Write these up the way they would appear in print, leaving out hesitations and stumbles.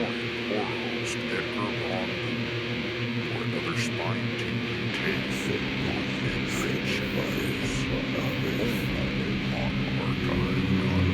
join horror host Edgar Ron for another spine-tingling take on Adventure Files, only on Archive.org.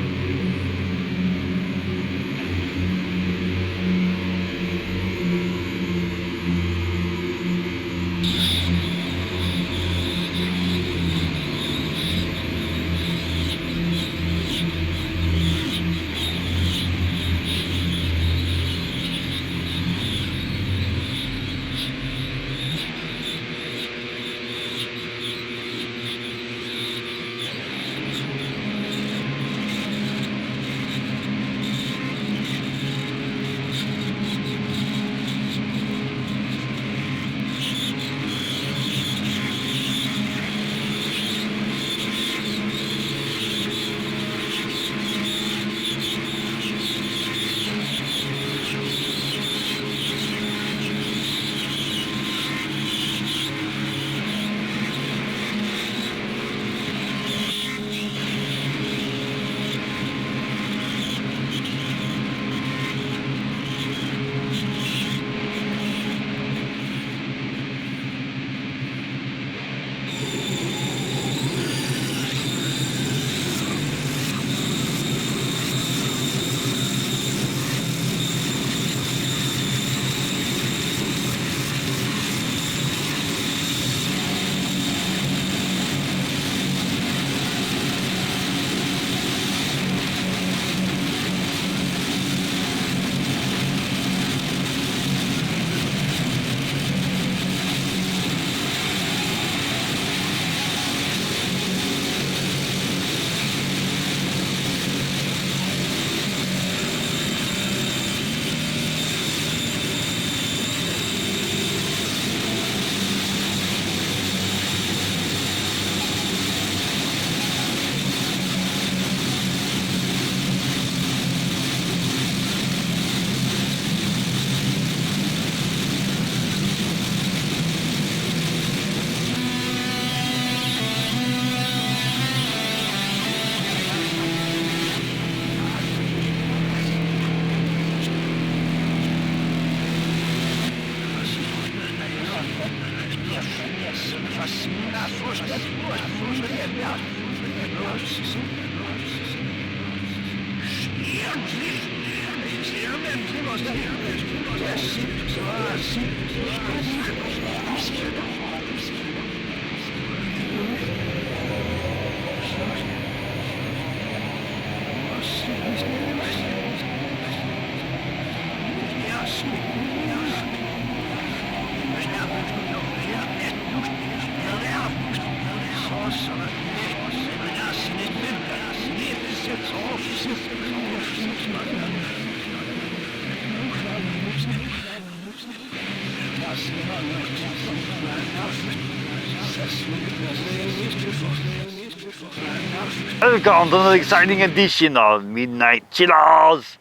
Welcome to another exciting edition of Midnight Chillers.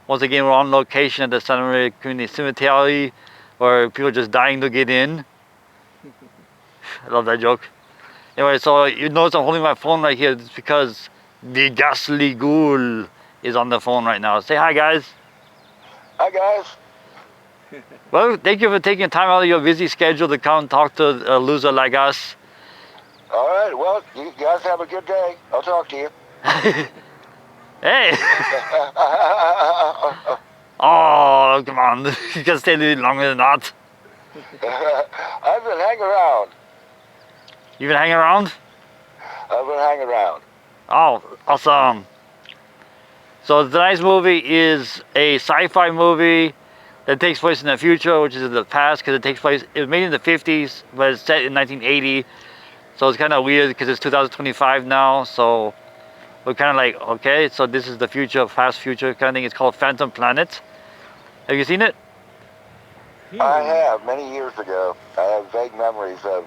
Once again, we're on location at the Santa Maria Community Cemetery, where people are just dying to get in. I love that joke. Anyway, so you notice I'm holding my phone right here. It's because the Ghastly Ghoul is on the phone right now. Say hi, guys. Hi, guys. Well, thank you for taking time out of your busy schedule to come talk to a loser like us. All right, well, you guys have a good day. I'll talk to you. Hey! Oh, come on. You can stay a little longer than that. I've been hanging around. You been hanging around? I've been hanging around. Oh, awesome. So tonight's movie is a sci-fi movie that takes place in the future, which is in the past, because it was made in the 50s, but it's set in 1980. So it's kind of weird because it's 2025 now. So we're kind of like, okay, so this is the future, past future kind of thing. It's called Phantom Planet. Have you seen it? I have, many years ago. I have vague memories of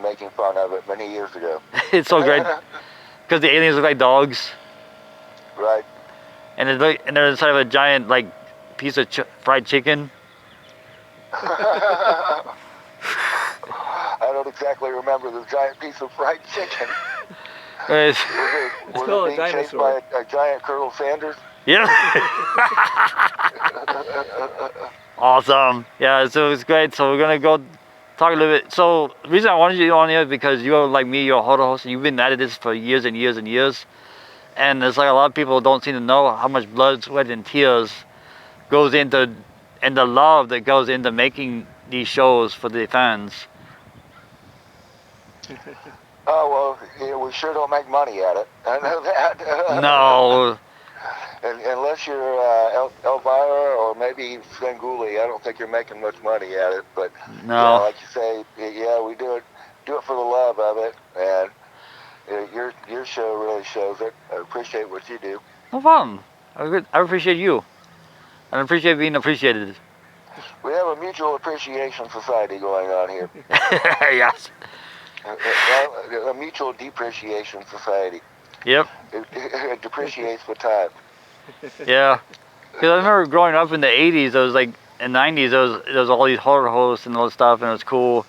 making fun of it many years ago. It's so great because the aliens look like dogs. Right. And they're inside of a giant like piece of fried chicken. I don't exactly remember the giant piece of fried chicken. It's Was it being chased by a giant Colonel Sanders? Yeah. Awesome. Yeah, so it's great. So we're gonna go talk a little bit. So the reason I wanted you on here is because you're like me, you're a horror host, and you've been at this for years and years and years. And it's like a lot of people don't seem to know how much blood, sweat, and tears goes into, and the love that goes into making these shows for the fans. Oh, well, we sure don't make money at it. I know that. No. Unless you're Elvira or maybe Svengoolie, I don't think you're making much money at it. But No. yeah, like you say, yeah, we do it for the love of it, and your show really shows it. I appreciate what you do. No problem. I appreciate you. I appreciate being appreciated. We have a mutual appreciation society going on here. Yes. A mutual depreciation society. Yep. It depreciates with time. Yeah. Because I remember growing up in the 80s, there was like, in the 90s, there was all these horror hosts and all this stuff, and it was cool.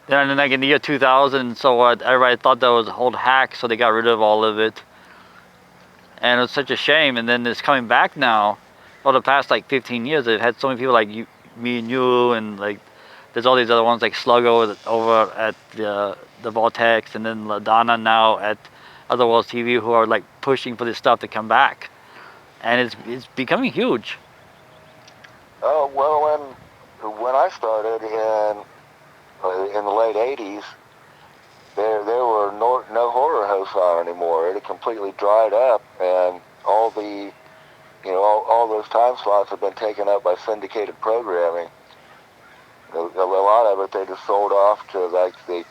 Then like in the year 2000, so what, everybody thought that was old hack, so they got rid of all of it. And it was such a shame, and then it's coming back now. For the past like 15 years, they've had so many people like you, me and you, and like, there's all these other ones like Sluggo over at the Vortex, and then LaDonna now at Otherworlds TV, who are like pushing for this stuff to come back. And it's becoming huge. Oh, well, when I started in the late 80s, there were no horror hosts on anymore. It had completely dried up, and all the, all those time slots have been taken up by syndicated programming. A lot of it they just sold off to like the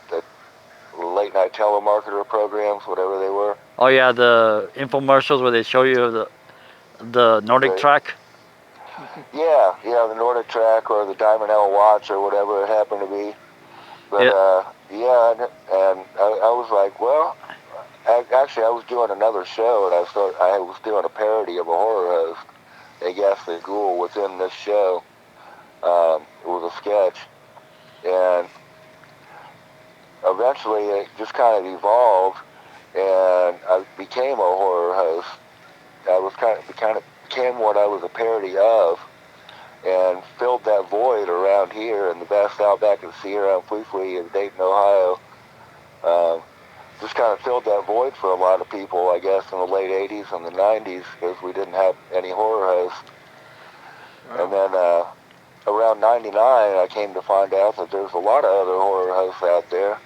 late night telemarketer programs, whatever they were. Oh yeah, the infomercials where they show you the Nordic Right. track. Yeah, the Nordic track or the Diamond L watch or whatever it happened to be. But Yeah. and I was like, well, actually I was doing another show, and I was doing a parody of a horror host. Aghast the Ghoul within this show. It was a sketch, and eventually it just kind of evolved, and I became a horror host. I was kind of became what I was a parody of, and filled that void around here in the vast outback of the Sierra and Fui in Dayton, Ohio. Just kind of filled that void for a lot of people, I guess, in the late 80s and the 90s, because we didn't have any horror hosts. Wow. And then around 99, I came to find out that there's a lot of other horror hosts out there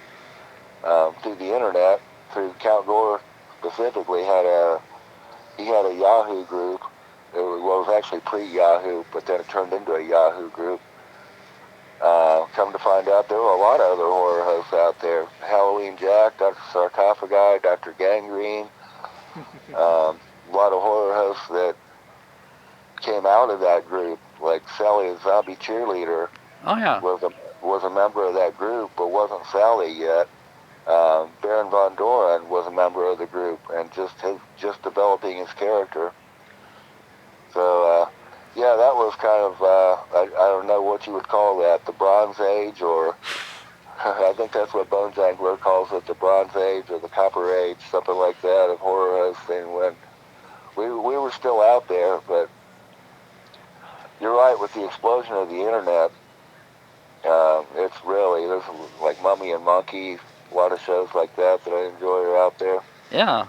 through the internet. Through Count Gore specifically had a Yahoo group. It was actually pre-Yahoo, but then it turned into a Yahoo group. Come to find out, there were a lot of other horror hosts out there. Halloween Jack, Dr. Sarcophagi, Dr. Gangrene. A lot of horror hosts that came out of that group, like Sally the Zombie Cheerleader. Oh yeah. Was a member of that group, but wasn't Sally yet. Baron Von Doren was a member of the group, and just developing his character. So, yeah, that was kind of, I don't know what you would call that, the Bronze Age, or I think that's what Bones Angler calls it, the Bronze Age or the Copper Age, something like that, of horror hosting, when we were still out there. But you're right, with the explosion of the internet, it's really, there's like Mummy and Monkey, a lot of shows like that I enjoy are out there. Yeah.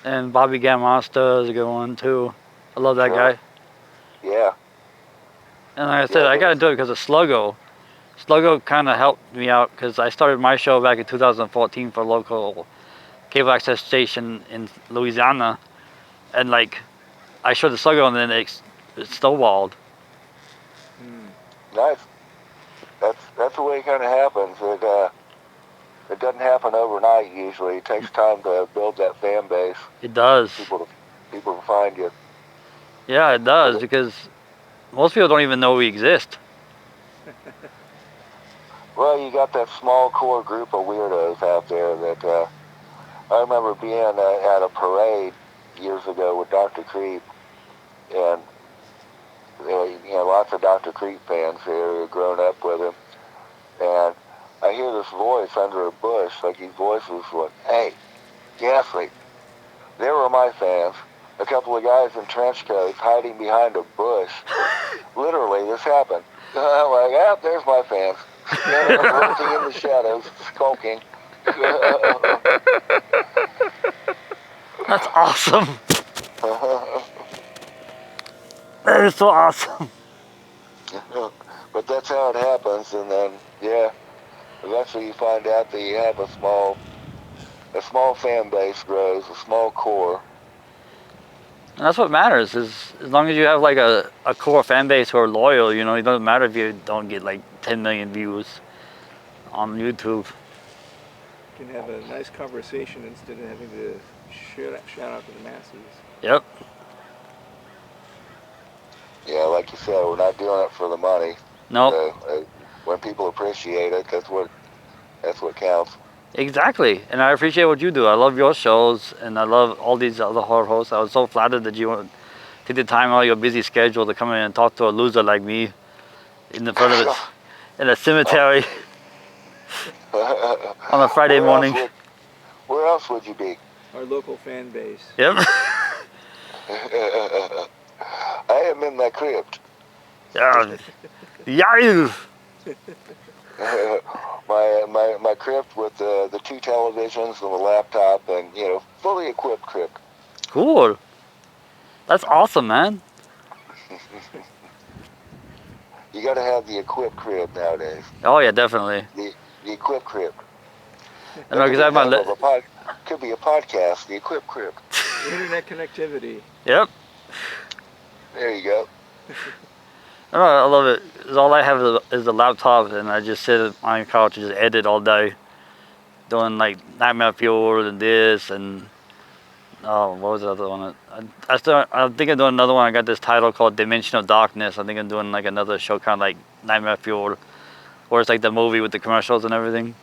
And Bobby Gamasta is a good one too. I love that guy. Yeah. And like I said, I got to do it because of Sluggo. Sluggo kind of helped me out because I started my show back in 2014 for a local cable access station in Louisiana. And like, I showed the Sluggo and then it snowballed. Nice. That's the way it kind of happens. It doesn't happen overnight usually. It takes time to build that fan base. It does. People to find you. Yeah, it does, because most people don't even know we exist. Well, you got that small core group of weirdos out there that I remember being at a parade years ago with Dr. Creep, and lots of Dr. Creep fans here who have grown up with him, and I hear this voice under a bush, like these voices went, "Hey, Ghastly, they were my fans. a couple of guys in trench coats hiding behind a bush. Literally, this happened. I'm like, ah, there's my fans. Lurking in the shadows, skulking. That's awesome. That is so awesome. But that's how it happens, and then, yeah, eventually you find out that you have a small fan base grows, a small core. And that's what matters, is as long as you have like a core fan base who are loyal, you know, it doesn't matter if you don't get like 10 million views on YouTube. You can have a nice conversation instead of having to shout out to the masses. Yep. Yeah, like you said, we're not doing it for the money. Nope. When people appreciate it, that's what counts. Exactly. And I appreciate what you do. I love your shows, and I love all these other horror hosts. I was so flattered that you would take the time out of your busy schedule to come in and talk to a loser like me in the front of it, in a cemetery on a Friday morning. Where else would you be? Our local fan base. Yep. I am in my crypt. Yeah. Yeah. my crypt with the 2 televisions and the laptop, and fully equipped crypt. Cool. That's awesome, man. You got to have the equipped crib nowadays. Oh yeah, definitely. The equipped crib. I know, 'cause I have my could be a podcast. The equipped crib. Internet connectivity. Yep. There you go. I love it. 'Cause all I have is a laptop, and I just sit on the couch and just edit all day, doing like Nightmare Fuel and this and what was the other one? I think I'm doing another one. I got this title called Dimension of Darkness. I think I'm doing like another show kind of like Nightmare Fuel, where it's like the movie with the commercials and everything.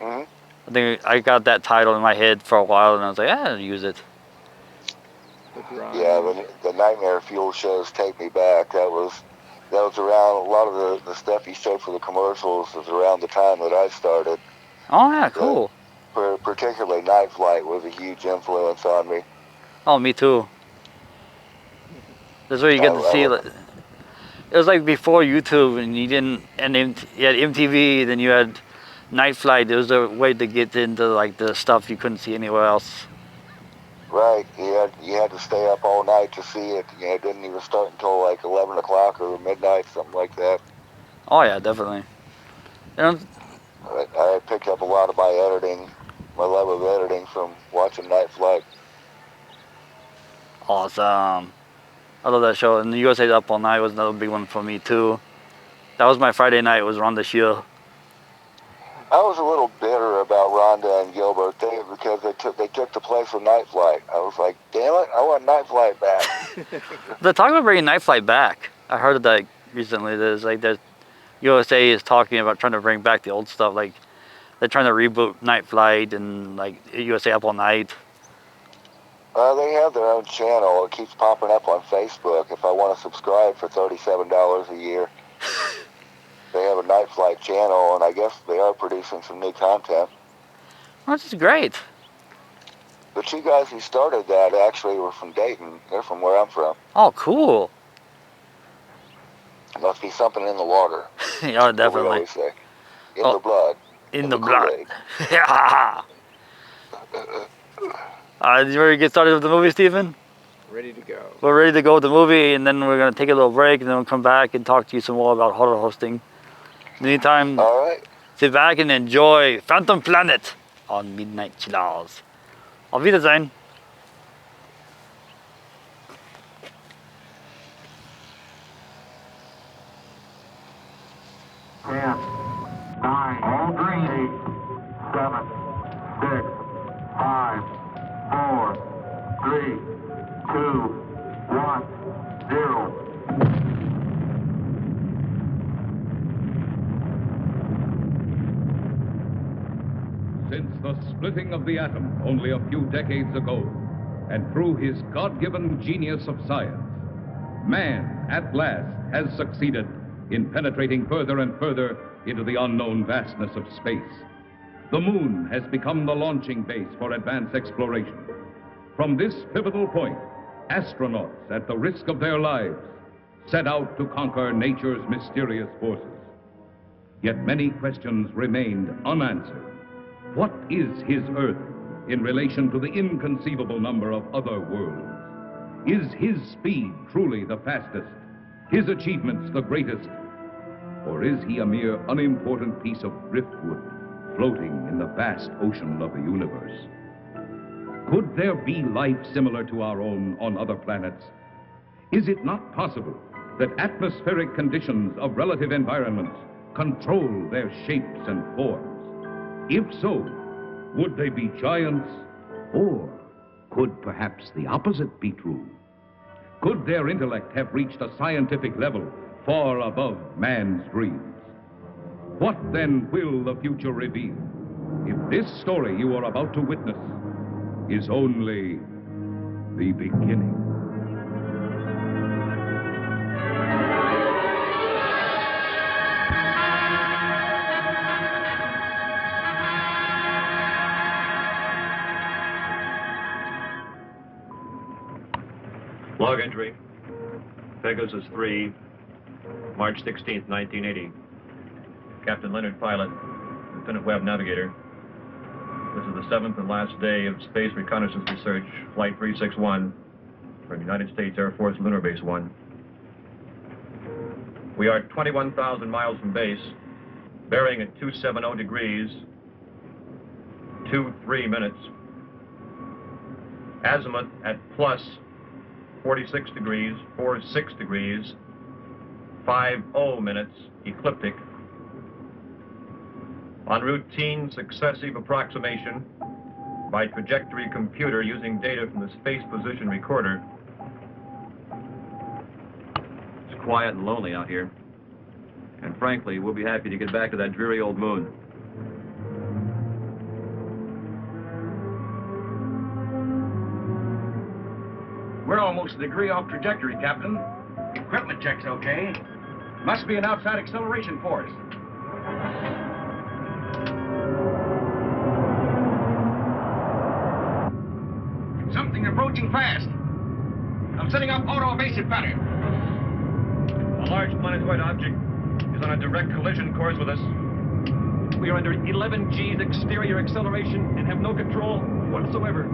Mhm. I think I got that title in my head for a while, and I was like, I'll use it. Yeah, the Nightmare Fuel shows take me back. That was around, a lot of the stuff you showed for the commercials was around the time that I started. Oh yeah, cool. Particularly Night Flight was a huge influence on me. Oh, me too. That's where you get to see. It was like before YouTube, and you had MTV, then you had Night Flight. It was a way to get into like the stuff you couldn't see anywhere else. Right, you had to stay up all night to see it. It didn't even start until like 11 o'clock or midnight, something like that. Oh yeah, definitely. You know, I picked up a lot of my love of editing from watching Night Flight. awesome. I love that show. And the USA Up All Night was another big one for me too. That was my Friday night. Was Ron the Shield. I was a little bitter about Rhonda and Gilbert because they took the place of Night Flight. I was like, damn it, I want Night Flight back. They're talking about bringing Night Flight back. I heard that recently. There's USA is talking about trying to bring back the old stuff. Like they're trying to reboot Night Flight and like USA Up All Night. They have their own channel. It keeps popping up on Facebook. If I want to subscribe for $37 a year, they have a Night Flight channel, and I guess they are producing some new content. Which is great. The 2 guys who started that actually were from Dayton. They're from where I'm from. Oh, cool. Must be something in the water. Yeah, What we definitely. always say. In the blood. In In the the blood. Kool-Aid. Yeah. You ready to get started with the movie, Stephen? Ready to go. We're ready to go with the movie, and then we're going to take a little break, and then we'll come back and talk to you some more about horror hosting. In the meantime, All right. sit back and enjoy Phantom Planet on Midnight Chillers. Auf Wiedersehen. 10, 9, all green, 8, 7, 6, 5, 4, 3, 2, 1, 0. Since the splitting of the atom only a few decades ago, and through his God-given genius of science, man, at last, has succeeded in penetrating further and further into the unknown vastness of space. The moon has become the launching base for advanced exploration. From this pivotal point, astronauts, at the risk of their lives, set out to conquer nature's mysterious forces. Yet many questions remained unanswered. What is his Earth in relation to the inconceivable number of other worlds? Is his speed truly the fastest, his achievements the greatest? Or is he a mere unimportant piece of driftwood floating in the vast ocean of the universe? Could there be life similar to our own on other planets? Is it not possible that atmospheric conditions of relative environments control their shapes and forms? If so, would they be giants? Or could perhaps the opposite be true? Could their intellect have reached a scientific level far above man's dreams? What then will the future reveal if this story you are about to witness is only the beginning? Log entry, Pegasus 3, March 16th, 1980. Captain Leonard, pilot, Lieutenant Webb, navigator. This is the 7th and last day of Space Reconnaissance Research, Flight 361, from United States Air Force Lunar Base 1. We are 21,000 miles from base, bearing at 270 degrees, 23 minutes. Azimuth at plus 46 degrees, 46 degrees, 50 minutes, ecliptic. On routine successive approximation by trajectory computer using data from the Space Position Recorder. It's quiet and lonely out here. And frankly, we'll be happy to get back to that dreary old moon. We're almost a degree off trajectory, Captain. Equipment check's okay. Must be an outside acceleration force. Something approaching fast. I'm setting up auto-evasive pattern. A large planetoid object is on a direct collision course with us. We are under 11 G's exterior acceleration and have no control whatsoever.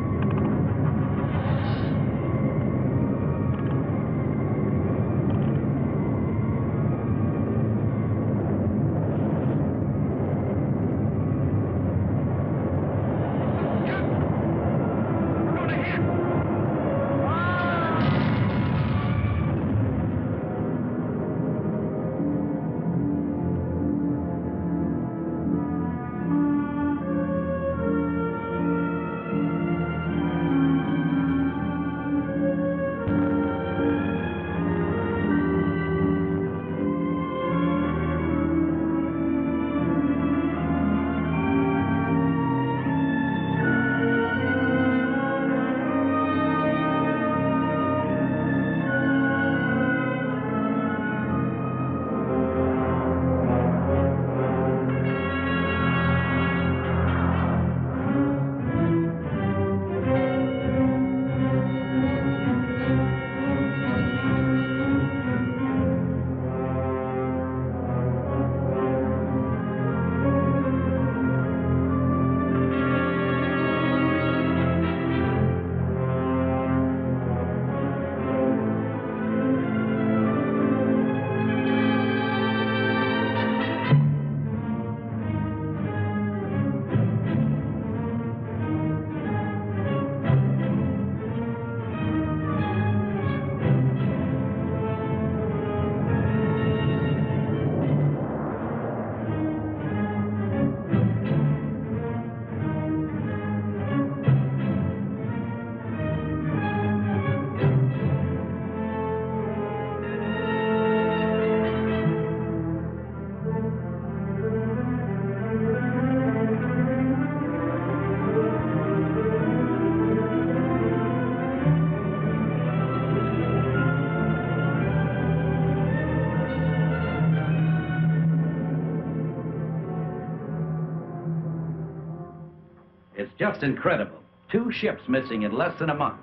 It's just incredible. 2 ships missing in less than a month.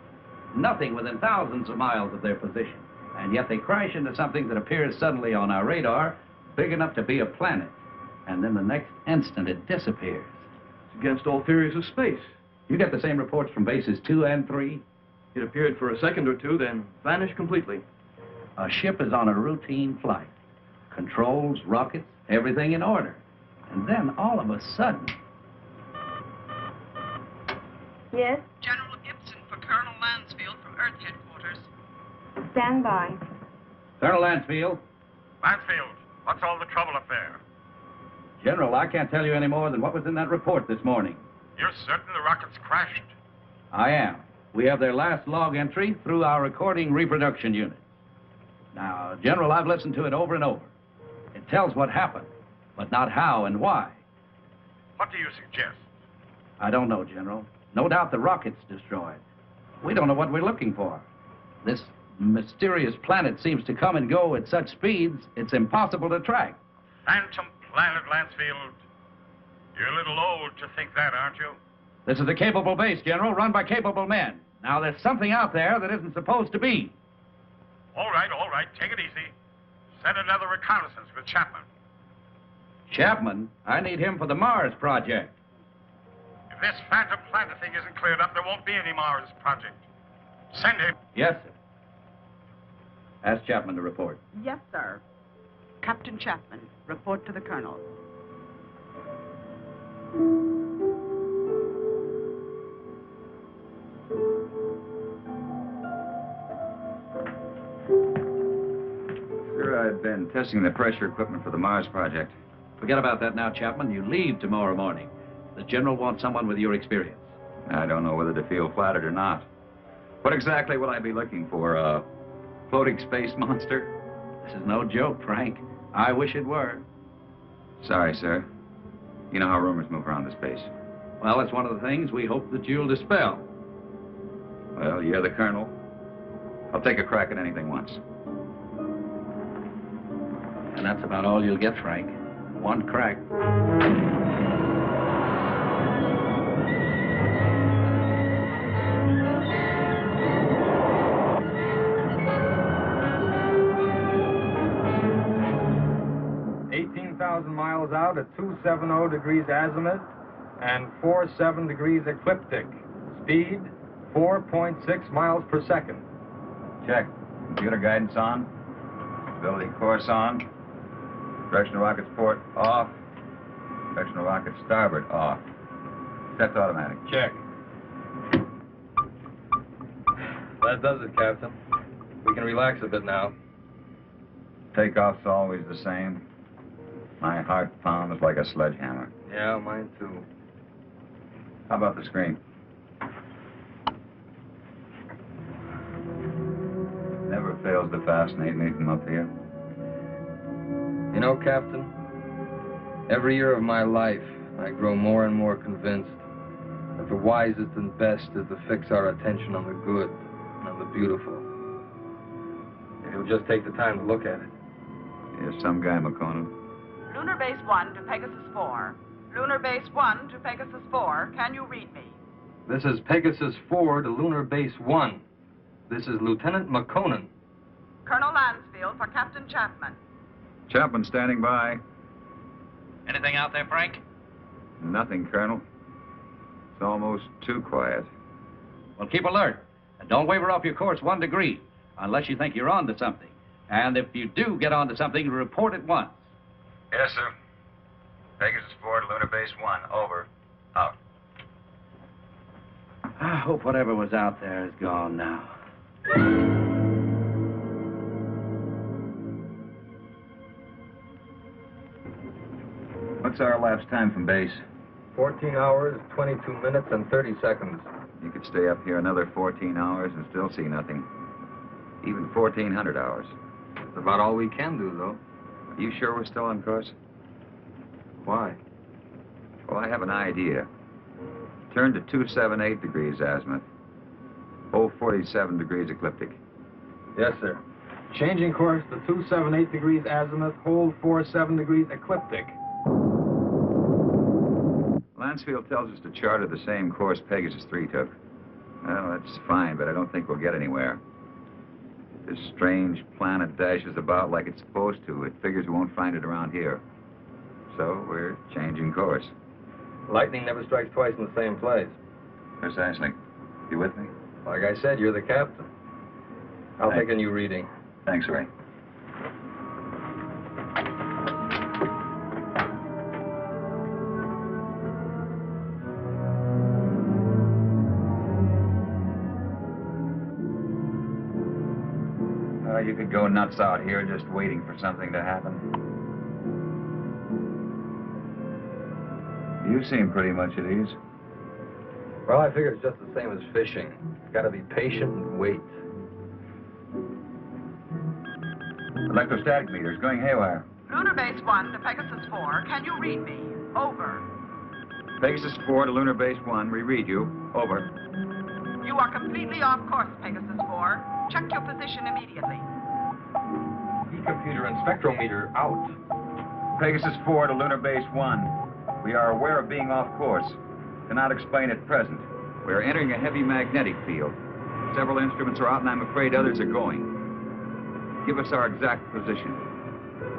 Nothing within thousands of miles of their position. And yet they crash into something that appears suddenly on our radar, big enough to be a planet. And then the next instant it disappears. It's against all theories of space. You get the same reports from bases 2 and 3? It appeared for a second or two, then vanished completely. A ship is on a routine flight. Controls, rockets, everything in order. And then all of a sudden... Yes? General Gibson for Colonel Lansfield from Earth Headquarters. Stand by. Colonel Lansfield. Lansfield, what's all the trouble up there? General, I can't tell you any more than what was in that report this morning. You're certain the rockets crashed? I am. We have their last log entry through our recording reproduction unit. Now, General, I've listened to it over and over. It tells what happened, but not how and why. What do you suggest? I don't know, General. No doubt the rocket's destroyed. We don't know what we're looking for. This mysterious planet seems to come and go at such speeds, it's impossible to track. Phantom planet, Lansfield. You're a little old to think that, aren't you? This is a capable base, General, run by capable men. Now, there's something out there that isn't supposed to be. All right, take it easy. Send another reconnaissance with Chapman. Chapman? I need him for the Mars project. If this phantom planet thing isn't cleared up, there won't be any Mars project. Send him. Yes, sir. Ask Chapman to report. Yes, sir. Captain Chapman, report to the Colonel. Sir, I've been testing the pressure equipment for the Mars project. Forget about that now, Chapman. You leave tomorrow morning. The General wants someone with your experience. I don't know whether to feel flattered or not. What exactly will I be looking for? A floating space monster? This is no joke, Frank. I wish it were. Sorry, sir. You know how rumors move around the space. Well, it's one of the things we hope that you'll dispel. Well, you're the Colonel. I'll take a crack at anything once. And that's about all you'll get, Frank. One crack. Miles out at 270 degrees azimuth and 47 degrees ecliptic. Speed 4.6 miles per second. Check. Computer guidance on. Stability course on. Direction of rocket's port off. Direction of rocket starboard off. Set to automatic. Check. That does it, Captain. We can relax a bit now. Takeoff's always the same. My heart pounds like a sledgehammer. Yeah, mine too. How about the screen? Never fails to fascinate me from up here. You know, Captain, every year of my life, I grow more and more convinced that the wisest and best is to fix our attention on the good and on the beautiful. If you'll just take the time to look at it. You're some guy, McConan. Lunar Base 1 to Pegasus 4. Lunar Base 1 to Pegasus 4. Can you read me? This is Pegasus 4 to Lunar Base 1. This is Lieutenant McConan. Colonel Lansfield for Captain Chapman. Chapman standing by. Anything out there, Frank? Nothing, Colonel. It's almost too quiet. Well, keep alert. And don't waver off your course 1 degree, unless you think you're on to something. And if you do get onto something, report at once. Yes, sir. Pegasus 4 to Lunar Base 1. Over. Out. I hope whatever was out there is gone now. What's our elapsed time from base? 14 hours, 22 minutes, and 30 seconds. You could stay up here another 14 hours and still see nothing. Even 1,400 hours. That's about all we can do, though. Are you sure we're still on course? Why? Well, I have an idea. Turn to 278 degrees azimuth. Hold 47 degrees ecliptic. Yes, sir. Changing course to 278 degrees azimuth, hold 47 degrees ecliptic. Lansfield tells us to charter the same course Pegasus 3 took. Well, that's fine, but I don't think we'll get anywhere. This strange planet dashes about like it's supposed to. It figures we won't find it around here. So we're changing course. Lightning never strikes twice in the same place. Precisely. You with me? Like I said, you're the captain. I'll take a new reading. Thanks, Ray. You could go nuts out here just waiting for something to happen. You seem pretty much at ease. Well, I figure it's just the same as fishing. Gotta be patient and wait. Electrostatic meters going haywire. Lunar Base 1 to Pegasus 4. Can you read me? Over. Pegasus 4 to Lunar Base 1. We read you. Over. You are completely off course, Pegasus 4. Check your position immediately. Computer and spectrometer out. Pegasus 4 to Lunar Base 1. We are aware of being off course. Cannot explain at present. We are entering a heavy magnetic field. Several instruments are out, and I'm afraid others are going. Give us our exact position.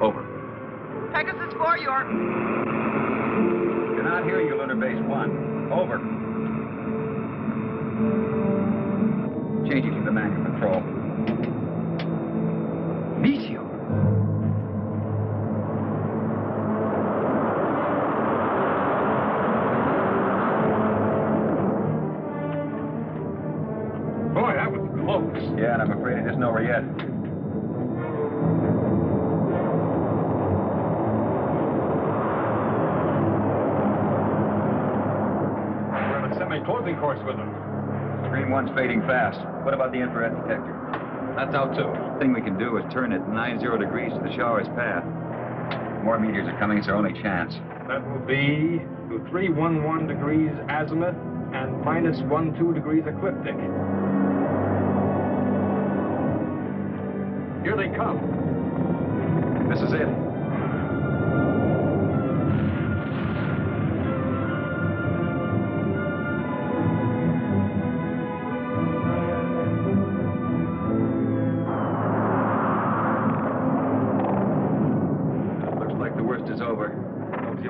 Over. Pegasus 4, you're... Cannot hear you, Lunar Base 1. Over. Changing to the manual control. Meteor. Boy, that was close. Yeah, and I'm afraid it isn't over yet. We're on a semi-closing course with them. Screen 1's fading fast. What about the infrared detector? That's out too. The thing we can do is turn it 90 degrees to the shower's path. More meteors are coming, it's our only chance. That will be to 311 degrees azimuth and minus 12 degrees ecliptic. Here they come. This is it.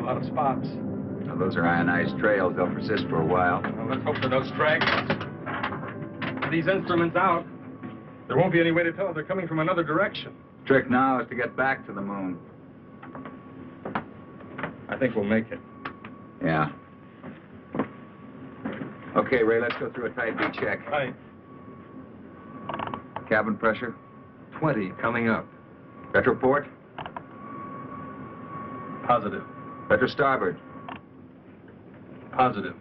Of spots. Now, those are ionized trails. They'll persist for a while. Well, let's hope for no stragglers. With these instruments out, there won't be any way to tell if they're coming from another direction. The trick now is to get back to the moon. I think we'll make it. Yeah. Okay, Ray, let's go through a type B check. Right. Cabin pressure? 20 coming up. Retroport? Positive. Retro starboard? Positive.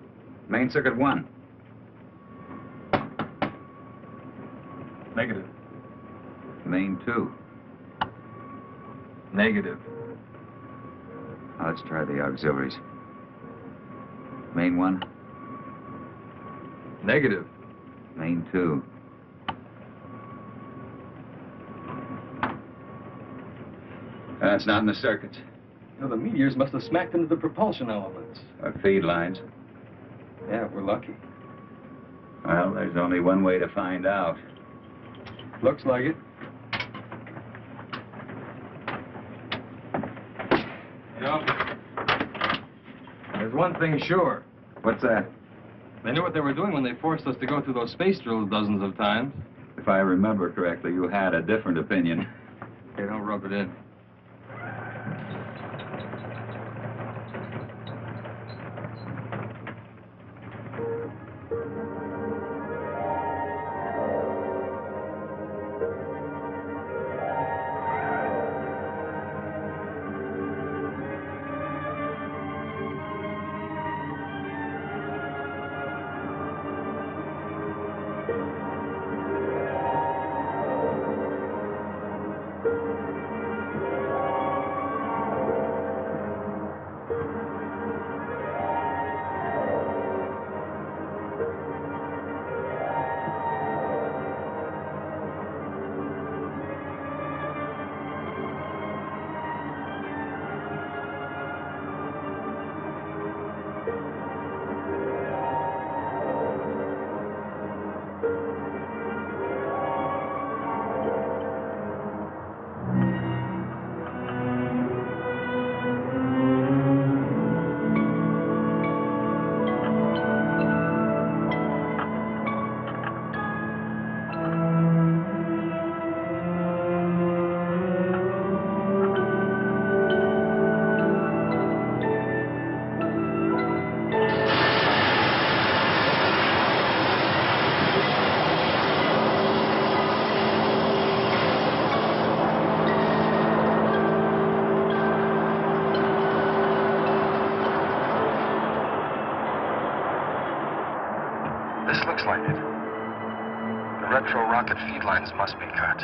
Main circuit 1? Negative. Main 2? Negative. Now, let's try the auxiliaries. Main 1? Negative. Main 2? That's not in the circuits. No, the meteors must have smacked into the propulsion elements. Or feed lines. Yeah, we're lucky. Well, there's only one way to find out. Looks like it. You know, there's one thing sure. What's that? They knew what they were doing when they forced us to go through those space drills dozens of times. If I remember correctly, you had a different opinion. Hey, don't rub it in. retro-rocket feed lines must be cut.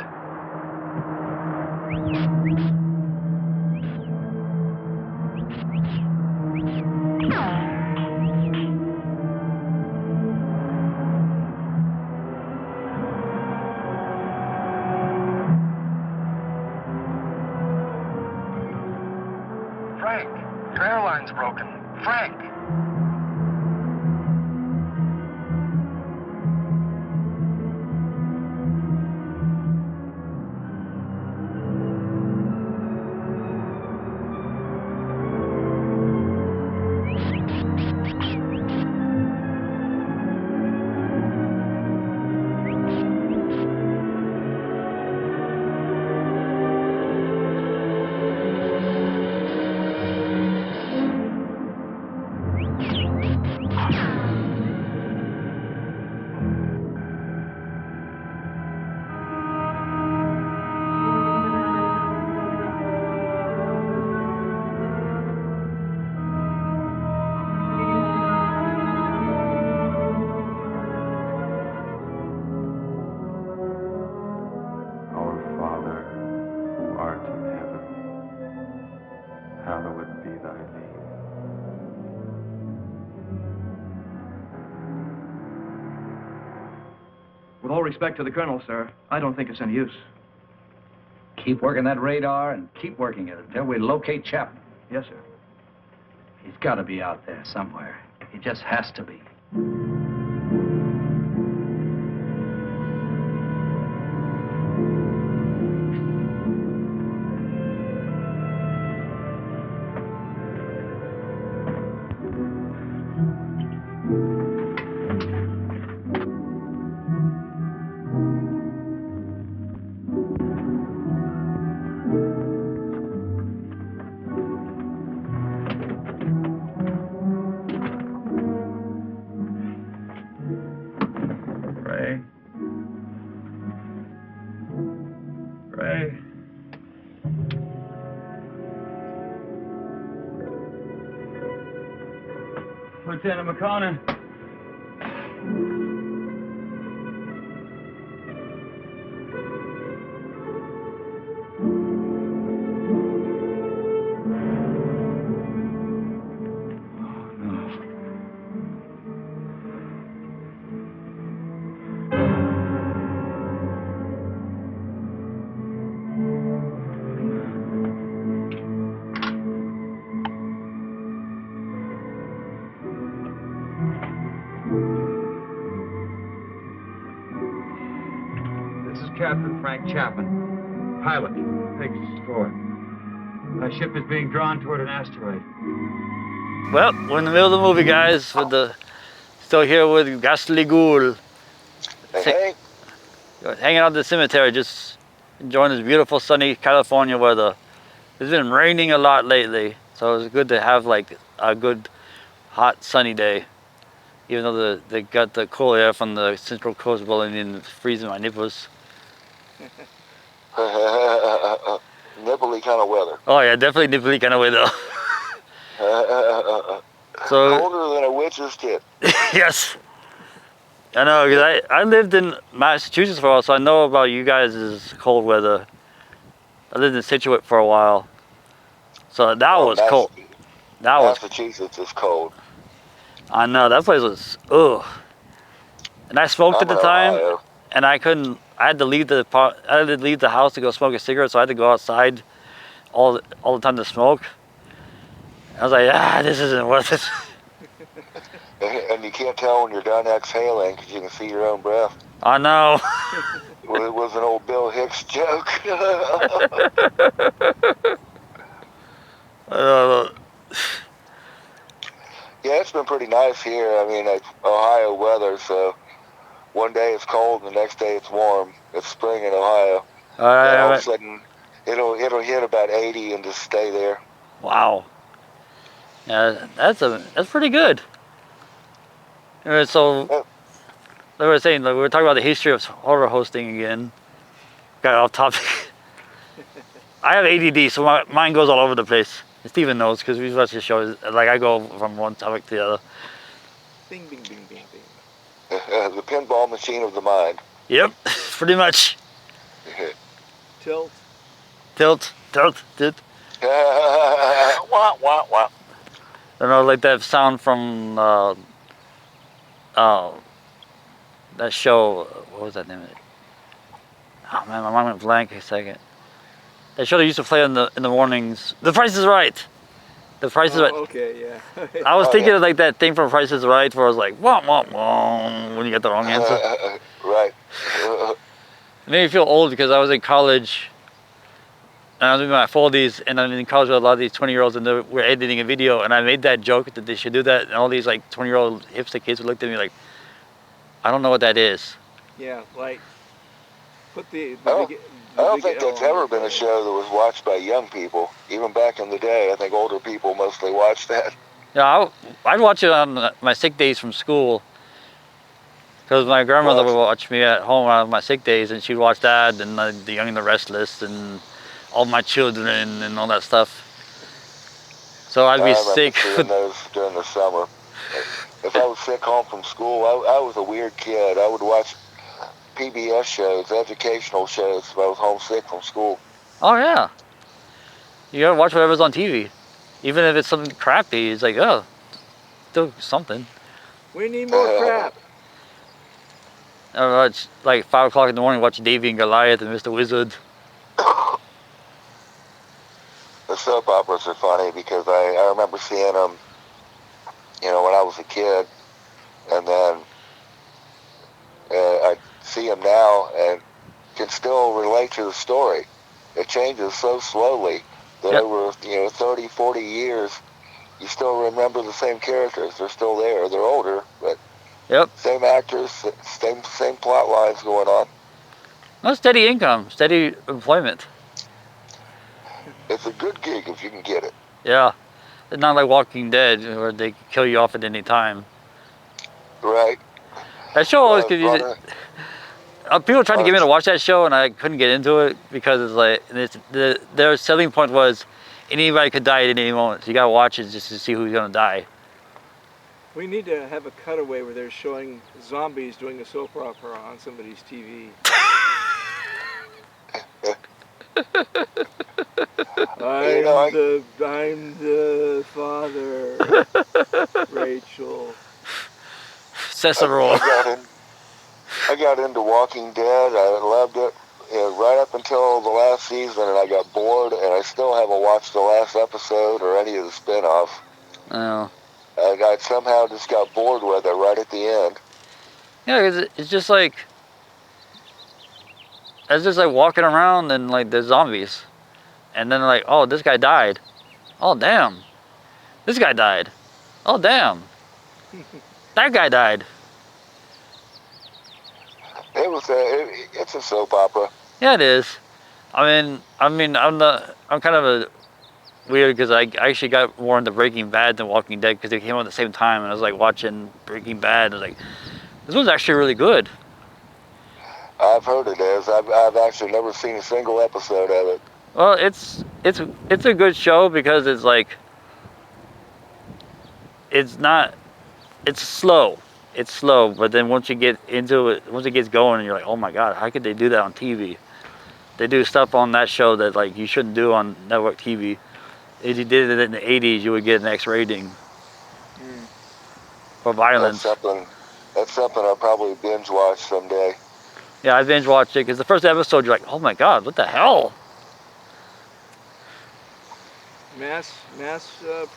Frank, your airline's broken. Frank! With all respect to the Colonel, sir, I don't think it's any use. Keep working that radar and keep working it until we locate Chapman. Yes, sir. He's got to be out there somewhere. He just has to be. Lieutenant McConnell. Captain Frank Chapman, pilot, Pegasus 4. My ship is being drawn toward an asteroid. Well, we're in the middle of the movie, guys. With the still here with Ghastly Ghoul. Hey. Hanging out at the cemetery, just enjoying this beautiful sunny California weather. It's been raining a lot lately, so it's good to have like a good hot sunny day. Even though they got the cool air from the Central Coast blowing in, freezing my nipples. Nipply kind of weather. Oh yeah, definitely nipply kind of weather. So colder than a witch's tit. Yes, I know, because I lived in Massachusetts for a while, so I know about you guys' cold weather. I lived in Situate for a while, so that was cold. That was Massachusetts is cold. I know, that place was ugh. And I smoked at the time, and I couldn't. I had to leave the house to go smoke a cigarette, so I had to go outside all the time to smoke. I was like, this isn't worth it. And you can't tell when you're done exhaling because you can see your own breath. I know. Well, it was an old Bill Hicks joke. Yeah, it's been pretty nice here. I mean, it's Ohio weather, so one day it's cold and the next day it's warm. It's spring in Ohio. All of a sudden, it'll hit about 80 and just stay there. Wow. Yeah, that's pretty good. So, like we were saying, like we were talking about the history of horror hosting again. Got off topic. I have ADD, so my mind goes all over the place. Steven knows because we watch the show. Like I go from one topic to the other. Bing, bing, bing, bing, bing. The pinball machine of the mind. Yep, pretty much. Tilt. Tilt. Wah, wah, wah. I know, like that sound from that show. What was that name of it? Oh man, my mind went blank a second. That show they used to play in the mornings. The Price is Right. The Price is Right. Okay, yeah. I was thinking of like that thing from Price is Right, where I was like, wah wah wah, when you get the wrong answer. Right. It made me feel old because I was in college. And I was in my 40s, and I'm in college with a lot of these 20-year-olds, and we're editing a video, and I made that joke that they should do that, and all these like 20-year-old hipster kids looked at me like, I don't know what that is. Yeah, like put the I don't think that's ever been a show that was watched by young people. Even back in the day, I think older people mostly watched that. Yeah, I'd watch it on my sick days from school, because my grandmother would watch me at home on my sick days, and she'd watch that, and The Young and the Restless, and All My Children, and all that stuff. So I'd be sick. I remember seeing those during the summer. If I was sick home from school, I was a weird kid. I would watch PBS shows, educational shows, if I was homesick from school. Oh yeah. You gotta watch whatever's on TV. Even if it's something crappy, it's like, oh, still something. We need more crap. I watch, like 5 o'clock in the morning, watch Davy and Goliath and Mr. Wizard. The soap operas are funny because I remember seeing them, you know, when I was a kid, and then I see them now and can still relate to the story. It changes so slowly that over, 30, 40 years, you still remember the same characters. They're still there. They're older, but same actors, same plot lines going on. No, steady income, steady employment. It's a good gig if you can get it. Yeah. It's not like Walking Dead, where they kill you off at any time. Right. That show always could use it. People tried to get me to watch that show, and I couldn't get into it because it's like their selling point was anybody could die at any moment. So you gotta watch it just to see who's gonna die. We need to have a cutaway where they're showing zombies doing a soap opera on somebody's TV. I'm the father, Rachel. Cicero. I got into Walking Dead. I loved it right up until the last season, and I got bored, and I still haven't watched the last episode or any of the spin-offs. Oh. I somehow just got bored with it right at the end. Yeah, because it's just like, it's just like walking around and like there's zombies. And then like, oh, this guy died. Oh, damn. This guy died. Oh, damn. That guy died. It's a soap opera. Yeah, it is. I mean, I'm kind of a weird because I actually got more into Breaking Bad than Walking Dead because they came out at the same time, and I was like watching Breaking Bad, and I was like, this was actually really good. I've heard it is. I've actually never seen a single episode of it. Well, it's a good show because it's like, it's slow. It's slow, but then once you get into it, once it gets going, you're like, oh my God, how could they do that on TV? They do stuff on that show that like you shouldn't do on network TV. If you did it in the 80s, you would get an X rating for violence. That's something I'll probably binge watch someday. Yeah, I binge watched it because the first episode, you're like, oh my God, what the hell? Mass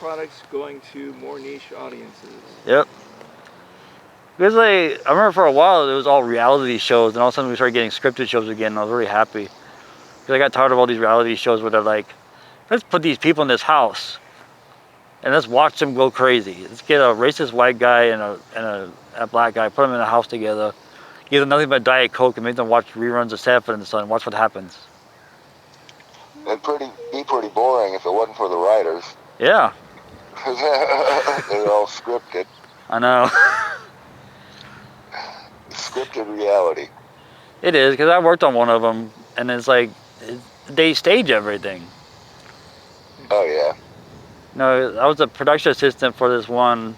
products going to more niche audiences. Yep. Because I remember for a while it was all reality shows, and all of a sudden we started getting scripted shows again, and I was really happy. Because I got tired of all these reality shows where they're like, let's put these people in this house, and let's watch them go crazy. Let's get a racist white guy and a black guy, put them in a house together, give them nothing but Diet Coke, and make them watch reruns of Sanford and Son, watch what happens. It'd be pretty boring if it wasn't for the writers. Yeah. They're all scripted. I know. Scripted reality. It is, because I worked on one of them, and it's like, they stage everything. Oh, yeah. No, I was a production assistant for this one.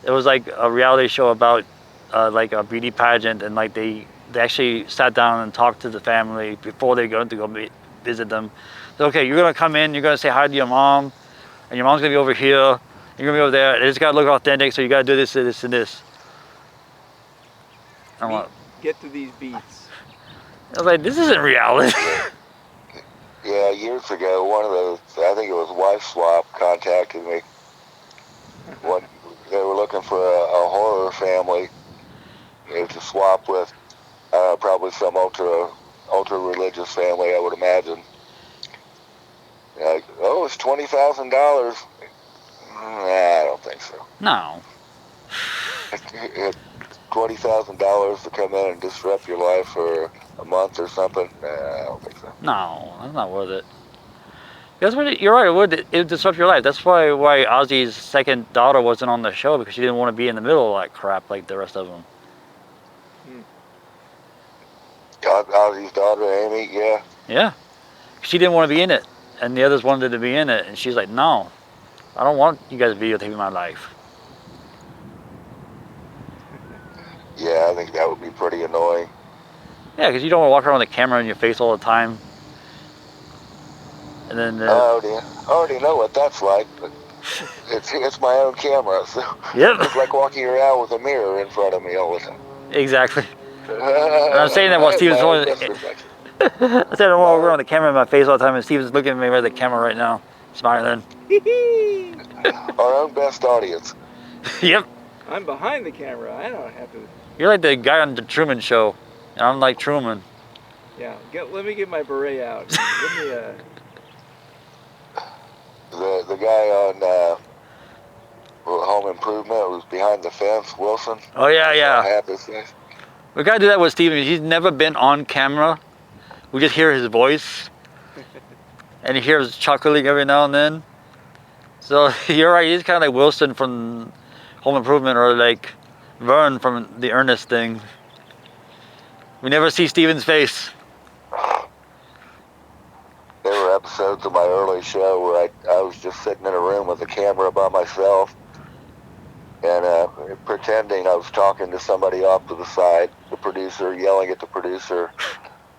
It was like a reality show about like a beauty pageant, and like they they actually sat down and talked to the family before they go to go visit them. So, okay, you're gonna come in, you're gonna say hi to your mom, and your mom's gonna be over here, you're gonna be over there. It's gotta look authentic, so you gotta do this, this, and this. I'm like, Get to these beats. I was like, this isn't reality. Yeah, years ago, one of those, I think it was Wife Swap, contacted me. They were looking for a horror family to swap with, probably some ultra religious family, I would imagine. Like, oh, it's $20,000. Nah, I don't think so. No. $20,000 to come in and disrupt your life for a month or something? Nah, I don't think so. No, that's not worth it. That's what you're right. It would disrupt your life. That's why Ozzy's second daughter wasn't on the show, because she didn't want to be in the middle of that crap like the rest of them. Ozzy's daughter, Amy, yeah. Yeah, she didn't want to be in it, and the others wanted to be in it, and she's like, "No, I don't want you guys videotaping my life." Yeah, I think that would be pretty annoying. Yeah, because you don't want to walk around with a camera in your face all the time. And then I already know what that's like, but it's my own camera, so yep. It's like walking around with a mirror in front of me all the time. Exactly. And I'm saying that while Steven's holding I said I don't want to wear on the camera in my face all the time, and Steven's looking at me with the camera right now, smiling. Our own best audience. Yep. I'm behind the camera. I don't have to. You're like the guy on the Truman Show, and I'm like Truman. Yeah. Let me get my beret out. Give me a. The guy on Home Improvement who's behind the fence, Wilson. Oh yeah, yeah. Thing. We gotta do that with Steven. He's never been on camera. We just hear his voice, and he hears chuckling every now and then. So you're right. He's kind of like Wilson from Home Improvement, or like Vern from the Ernest thing. We never see Steven's face. There were episodes of my early show where I was just sitting in a room with a camera by myself and pretending I was talking to somebody off to the side, the producer, yelling at the producer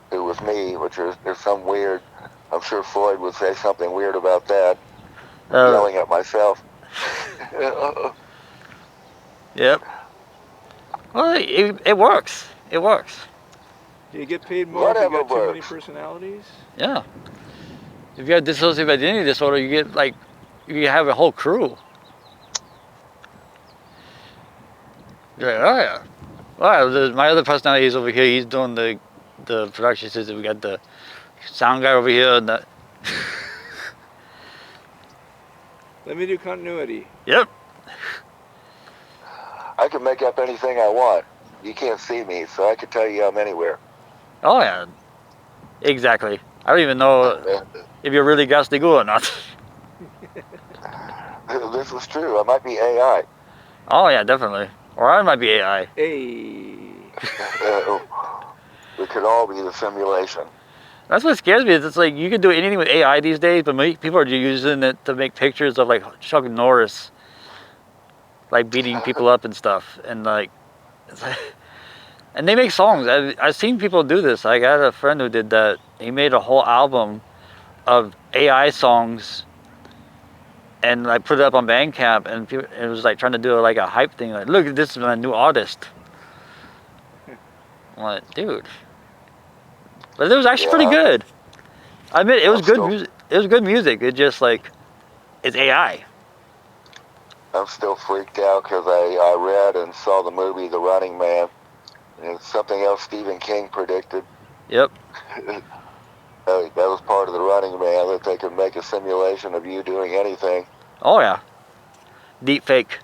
who was me, which there's some weird, I'm sure Floyd would say something weird about that, yelling at myself. Yep. Well, it works. It works. Do you get paid more if you got too many personalities? Yeah. If you have dissociative identity disorder, you get like, you have a whole crew. You're like, oh yeah. Well, my other personality is over here. He's doing the production system. We got the sound guy over here. And the Let me do continuity. Yep. I can make up anything I want. You can't see me, so I can tell you I'm anywhere. Oh yeah. Exactly. I don't even know if you're really Gastigu or not. This is true. I might be AI. Oh yeah, definitely. Or I might be AI. Hey. We could all be the simulation. That's what scares me. Is it's like you can do anything with AI these days, but people are using it to make pictures of like Chuck Norris, like beating people up and stuff, and like, it's like, and they make songs. I've seen people do this. I got a friend who did that. He made a whole album of AI songs, and like put it up on Bandcamp, and people, it was like trying to do like a hype thing. Like, look, this is my new artist. I'm like, dude. But it was actually pretty good. I admit it was good music. It was good music. It just like, it's AI. I'm still freaked out because I read and saw the movie The Running Man. And it's something else Stephen King predicted. Yep. That was part of The Running Man, that they could make a simulation of you doing anything. Oh yeah. Deep fake.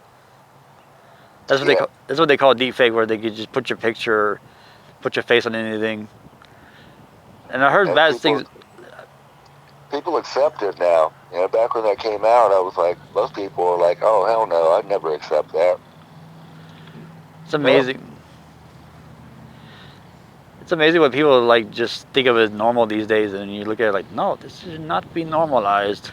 That's what that's what they call deep fake, where they could just put your picture, put your face on anything. And I heard bad things. People accept it now. You know, back when that came out, I was like, most people were like, oh, hell no, I'd never accept that. It's amazing. It's amazing what people like just think of as normal these days, and you look at it like, no, this should not be normalized.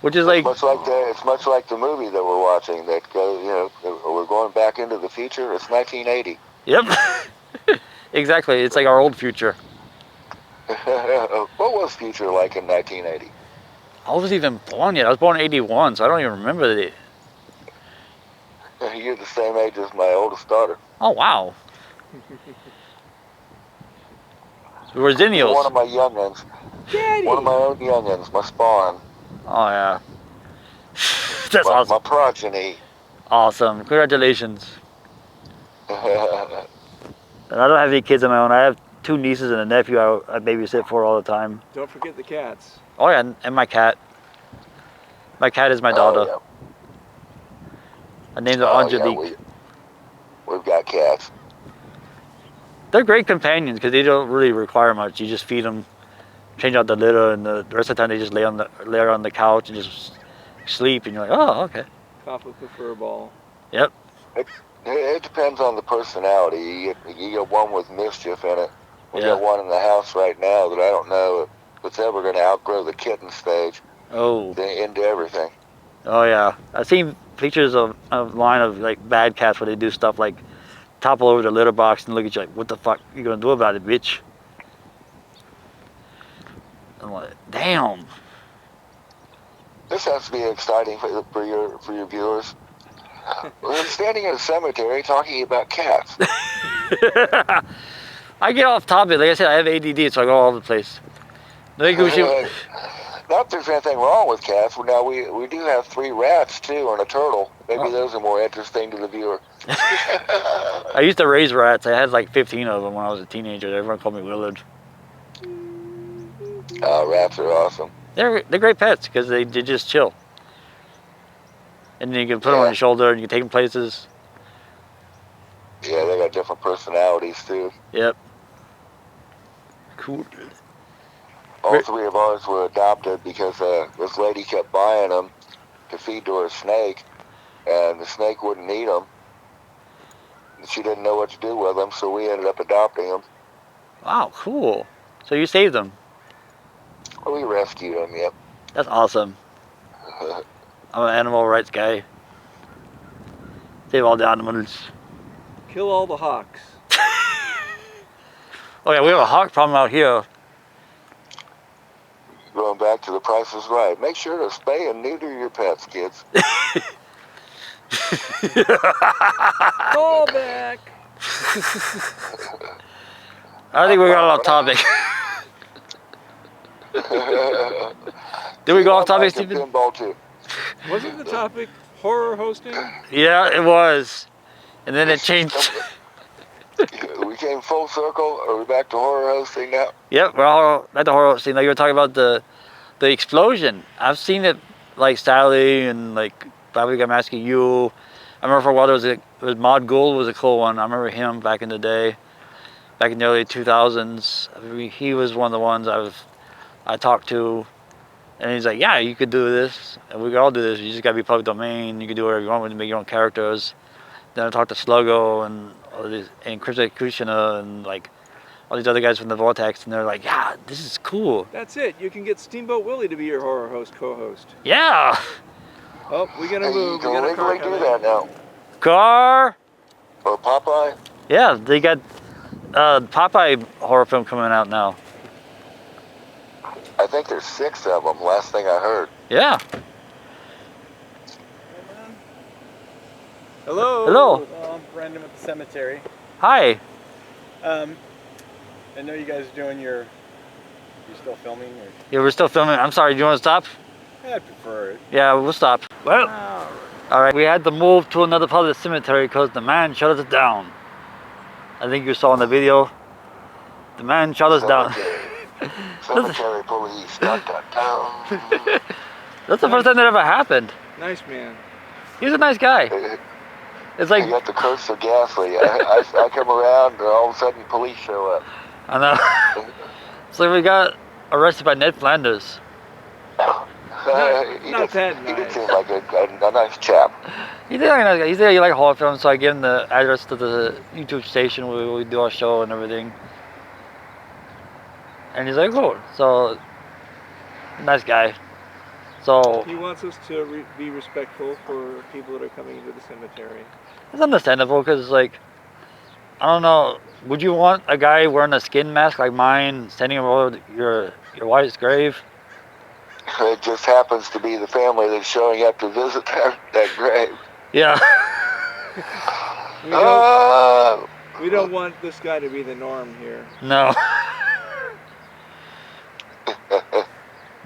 Which is like... It's much like the movie that we're watching that goes, you know, we're going back into the future. It's 1980. Yep. Exactly. It's like our old future. What was future like in 1980? I wasn't even born yet. I was born in 81, so I don't even remember it. You're the same age as my oldest daughter. Oh, wow. So we're Zennials. One of my youngins. Daddy. One of my own youngins, my spawn. Oh, yeah. That's awesome. My progeny. Awesome. Congratulations. And I don't have any kids of my own. I have 2 nieces and a nephew I babysit for all the time. Don't forget the cats. Oh, yeah, and my cat. My cat is my daughter. Yeah. I named her Angelique. We've got cats. They're great companions because they don't really require much. You just feed them, change out the litter, and the rest of the time they just lay on the couch and just sleep. And you're like, oh, okay. Cough with the fur ball. Yep. It depends on the personality. You get one with mischief in it. We Yeah. got one in the house right now that I don't know if it's ever going to outgrow the kitten stage. Oh. Into everything. Oh yeah. I've seen pictures of line of like bad cats where they do stuff like topple over the litter box and look at you like, what the fuck you gonna do about it, bitch? I'm like, damn. This has to be exciting for your viewers. We're standing in a cemetery talking about cats. I get off topic. Like I said, I have ADD, so I go all over the place. Maybe we should... Not that there's anything wrong with cats. Now we do have 3 rats too and a turtle. Maybe those are more interesting to the viewer. I used to raise rats. I had like 15 of them when I was a teenager. Everyone called me Willard. Rats are awesome. They're great pets because they just chill. And then you can put them on your shoulder and you can take them places. Yeah, they got different personalities too. Yep. Cool. All 3 of ours were adopted because this lady kept buying them to feed to her snake, and the snake wouldn't eat them. She didn't know what to do with them, so we ended up adopting them. Wow, cool. So you saved them. We rescued them, yep. That's awesome. I'm an animal rights guy. Save all the animals. Kill all the hawks. Oh yeah, we have a hawk problem out here. Going back to The Price is Right. Make sure to spay and neuter your pets, kids. Call back. I think we got off topic. Did we go off topic, Stephen? Pinball too. Wasn't the topic horror hosting? Yeah, it was. And then it changed. We came full circle. Are we back to horror hosting now? Yep, we're all at the horror scene. Like you were talking about the explosion. I've seen it like Sally and like Bobby I'm asking you. I remember for a while there was Maud Gould was a cool one. I remember him back in the day, back in the early 2000s. I mean, he was one of the ones I talked to, and he's like, yeah, you could do this, and we could all do this. You just gotta be public domain. You can do whatever you want with, make your own characters. Then I talked to Sluggo and all these, and Chris Kushina and like all these other guys from the Vortex, and they're like, yeah, this is cool. That's it. You can get Steamboat Willie to be your horror host co-host. Yeah. Oh, we're gonna move. You can legally do that now. Car. Or Popeye. Yeah, they got Popeye horror film coming out now. I think there's 6 of them. Last thing I heard. Yeah. Hello. Hello. I'm Brendan at the cemetery. Hi. I know you guys are doing you're still filming? Or? Yeah, we're still filming. I'm sorry, do you want to stop? I'd prefer it. Yeah, we'll stop. Well, all right. We had to move to another part of the cemetery because the man shut us down. I think you saw in the video. The man shut us down. Cemetery police. That's the first time that ever happened. Nice man. He's a nice guy. It's like you got the curse so ghastly. I come around and all of a sudden police show up. I know. So we got arrested by Ned Flanders. He did seem like a nice chap. He's a nice guy. He's there. You like horror films, so I gave him the address to the YouTube station where we do our show and everything. And he's like, cool. So, nice guy. So he wants us to be respectful for people that are coming into the cemetery. it's understandable because, like, I don't know. Would you want a guy wearing a skin mask like mine standing over your wife's grave? It just happens to be the family that's showing up to visit that grave. Yeah. We don't want this guy to be the norm here. No.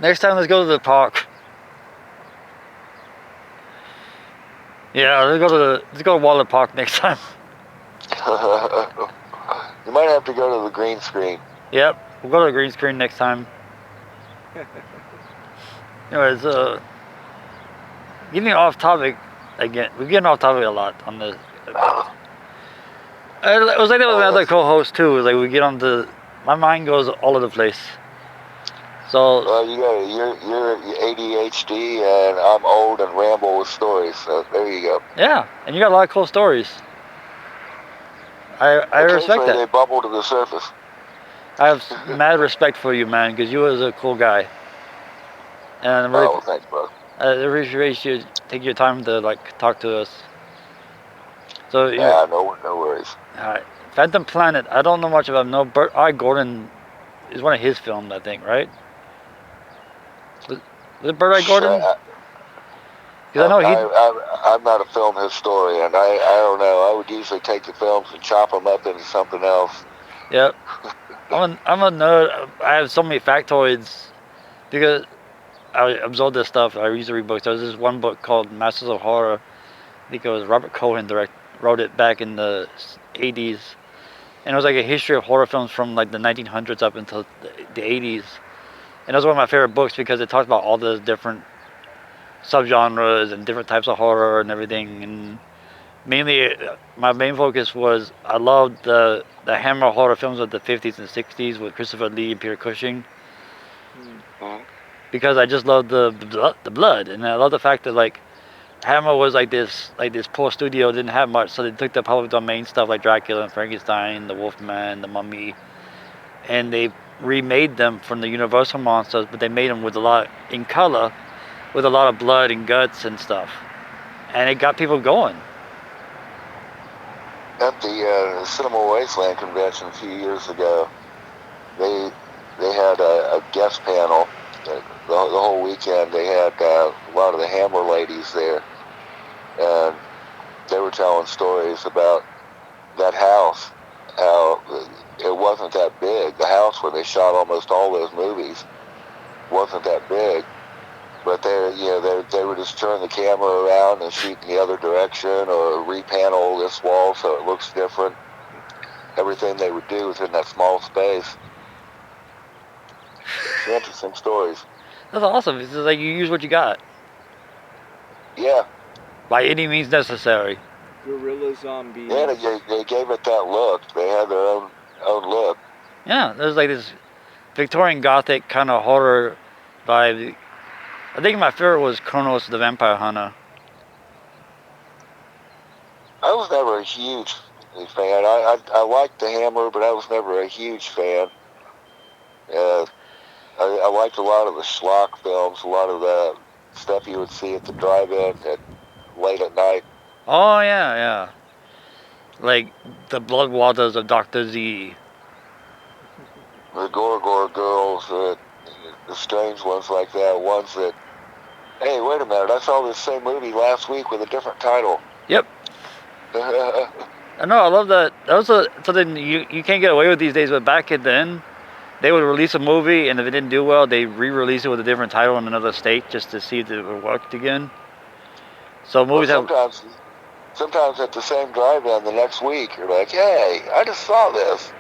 Next time, let's go to the park. Yeah, let's go to Waller Park next time. You might have to go to the green screen. Yep, we'll go to the green screen next time. Anyways, getting off topic again. We're getting off topic a lot on this. It was like that with my other co-host too. Like we get on the, my mind goes all over the place. So. Well, you're ADHD, and I'm old and ramble with stories. So there you go. Yeah, and you got a lot of cool stories. I respect that. They bubble to the surface. I have mad respect for you, man, because you was a cool guy. And really, thanks, bro. I appreciate you take your time to like talk to us. So yeah, no worries. All right, Phantom Planet. I don't know much about him. No, Burt I. Gordon is one of his films, I think, right? Was it Burt I. Gordon? Because I know I'm not a film historian. I don't know. I would usually take the films and chop them up into something else. Yep. I'm a nerd. I have so many factoids because I absorb this stuff. I used to read books. There was this one book called Masters of Horror. I think it was Robert Cohen wrote it back in the 80s. And it was like a history of horror films from like the 1900s up until the 80s. And it was one of my favorite books because it talked about all the different subgenres and different types of horror and everything. And mainly, my main focus was I loved the Hammer horror films of the 50s and 60s with Christopher Lee and Peter Cushing. Because I just loved the blood, and I love the fact that like Hammer was like this poor studio, didn't have much, so they took the public domain stuff like Dracula and Frankenstein, the Wolfman, the Mummy, and they remade them from the Universal monsters, but they made them with a lot in color, with a lot of blood and guts and stuff, and it got people going. At the Cinema Wasteland convention a few years ago, they had a guest panel. The whole weekend they had a lot of the Hammer ladies there, and they were telling stories about that house, how it wasn't that big. The house where they shot almost all those movies wasn't that big, but they would just turn the camera around and shoot in the other direction or repanel this wall so it looks different. Everything they would do was in that small space. It's interesting stories. That's awesome. It's just like you use what you got. Yeah. By any means necessary. Guerrilla zombies. Yeah, they gave it that look. They had their own look. Yeah, there's like this Victorian Gothic kind of horror vibe. I think my favorite was Kronos the Vampire Hunter. I was never a huge fan. I liked the Hammer, but I was never a huge fan. I liked a lot of the schlock films, a lot of the stuff you would see at the drive-in late at night. Oh, yeah. Like the Blood Waters of Dr. Z. The Gorgor girls, the strange ones like that, ones that, hey, wait a minute, I saw this same movie last week with a different title. Yep. I know, I love that. That was something you can't get away with these days, but back then, they would release a movie, and if it didn't do well, they re-release it with a different title in another state just to see if it worked again. So movies sometimes at the same drive-in the next week, you're like, hey, I just saw this.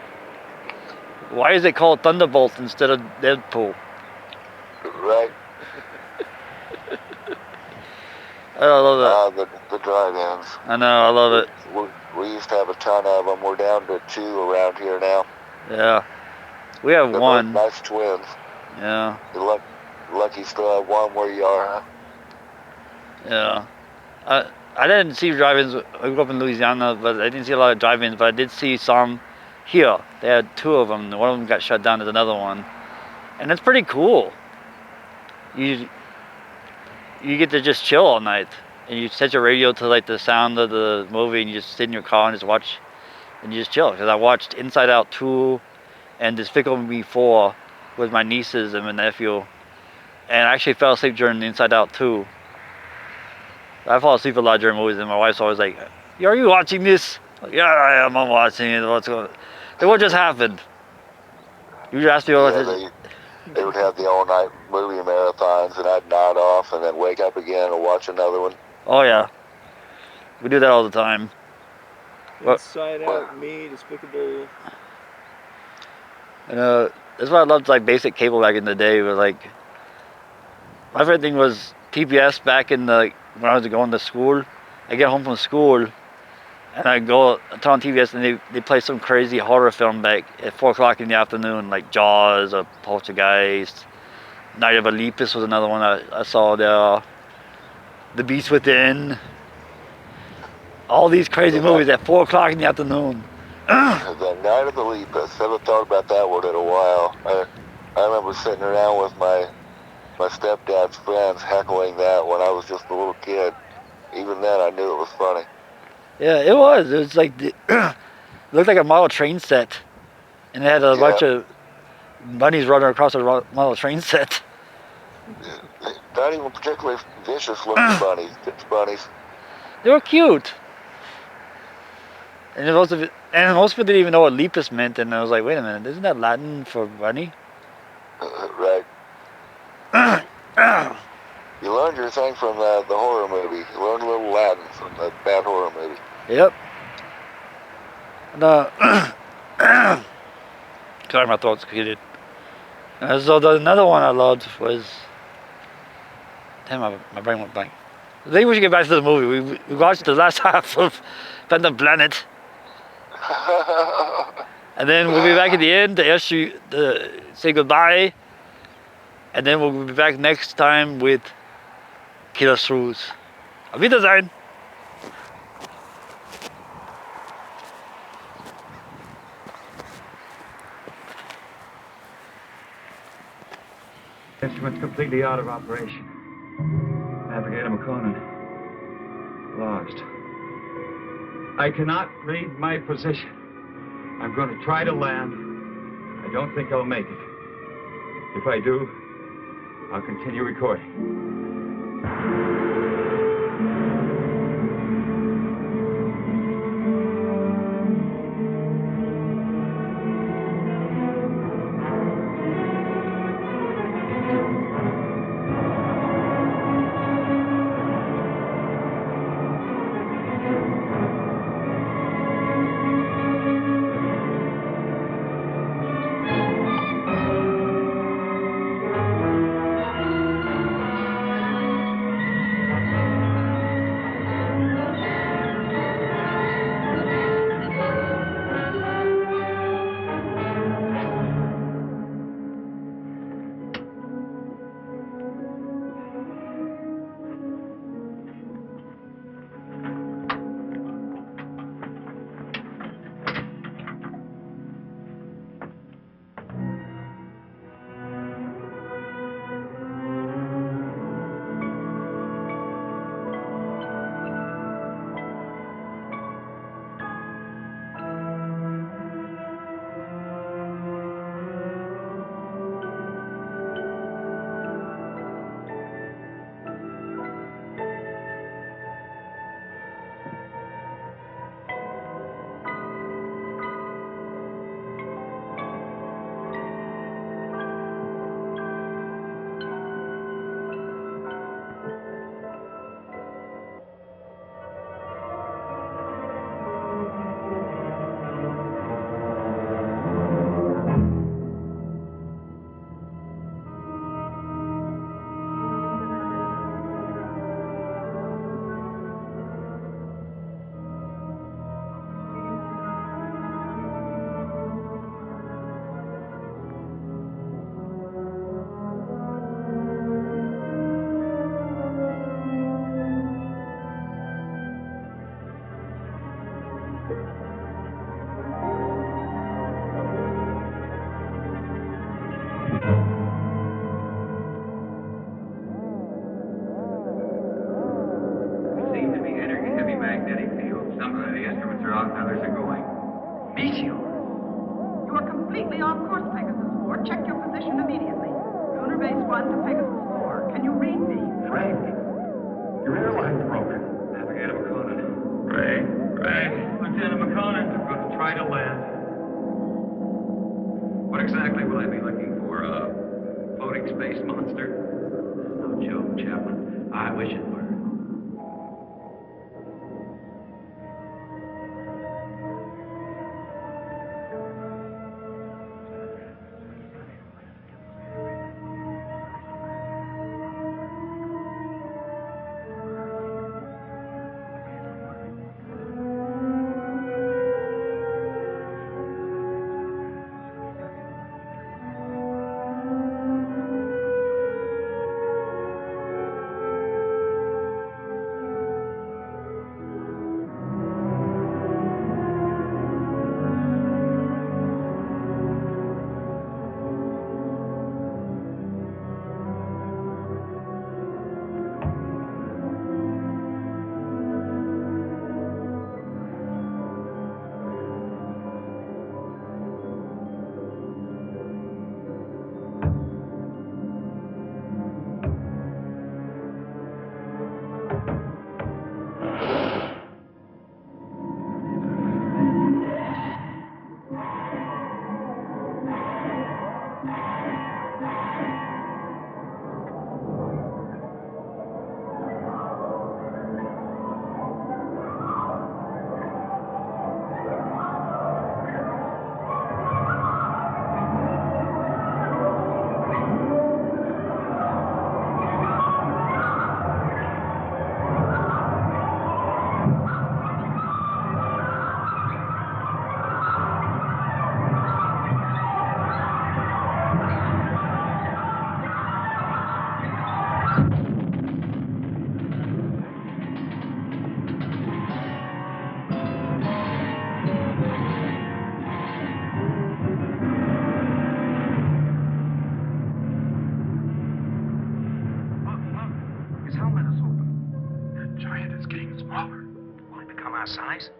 Why is it called Thunderbolt instead of Deadpool? Right. I love that. The drive-ins. I know, I love it. We used to have a ton of them. We're down to 2 around here now. Yeah. We have They're one. Nice twins. Yeah. You're lucky still have one where you are, huh? Yeah. I didn't see drive-ins. I grew up in Louisiana, but I didn't see a lot of drive-ins, but I did see some here. They had 2 of them. One of them got shut down. There's another one. And it's pretty cool. You get to just chill all night. And you set your radio to like the sound of the movie and you just sit in your car and just watch and you just chill. Because I watched Inside Out 2 and Despicable Me 4 with my nieces and my nephew, and I actually fell asleep during Inside Out 2. I fall asleep a lot during movies, and my wife's always like, "Are you watching this?" Like, "Yeah, I am. I'm watching it. What's going on?" Like, what just happened? You just asked me what They would have the all-night movie marathons, and I'd nod off and then wake up again and watch another one. Oh yeah, we do that all the time. Inside Out, Me, Despicable. And that's why I loved like basic cable back in the day. But like, my favorite thing was PBS back in the when I was going to school. I get home from school, and I go turn on TBS, and they play some crazy horror film back at 4 o'clock in the afternoon, like Jaws or Poltergeist. Night of Olympus was another one I saw there. The Beast Within. All these crazy movies at 4 o'clock in the afternoon. The Night of Olympus. Haven't thought about that one in a while. I remember sitting around with my stepdad's friends heckling that when I was just a little kid. Even then, I knew it was funny. Yeah, it was. It was like it looked like a model train set, and it had a bunch of bunnies running across a model train set. Not even particularly vicious looking bunnies. It's bunnies. They were cute. And most people didn't even know what lepus meant, and I was like, wait a minute, isn't that Latin for bunny? Right. You learned your thing from the horror movie. You learned a little Latin from the bad horror movie. Yep. And, sorry, my throat's heated. So another one I loved was... Damn, my brain went blank. I think we should get back to the movie. We watched the last half of Phantom Planet. And then we'll be back at the end to ask you to say goodbye. And then we'll be back next time with Killer Shrews. Auf Wiedersehen! Instrument's completely out of operation. Navigator McConan. Lost. I cannot read my position. I'm going to try to land. I don't think I'll make it. If I do, I'll continue recording. leave immediately. Lunar Base 1 to Pegasus 4. Can you read me? Frank, your airline's broken. Navigator McConan. Ray? Lieutenant McConan. I'm going to try to land. What exactly will I be looking for? A floating space monster? No joke, Chaplain. I wish it were. Our size?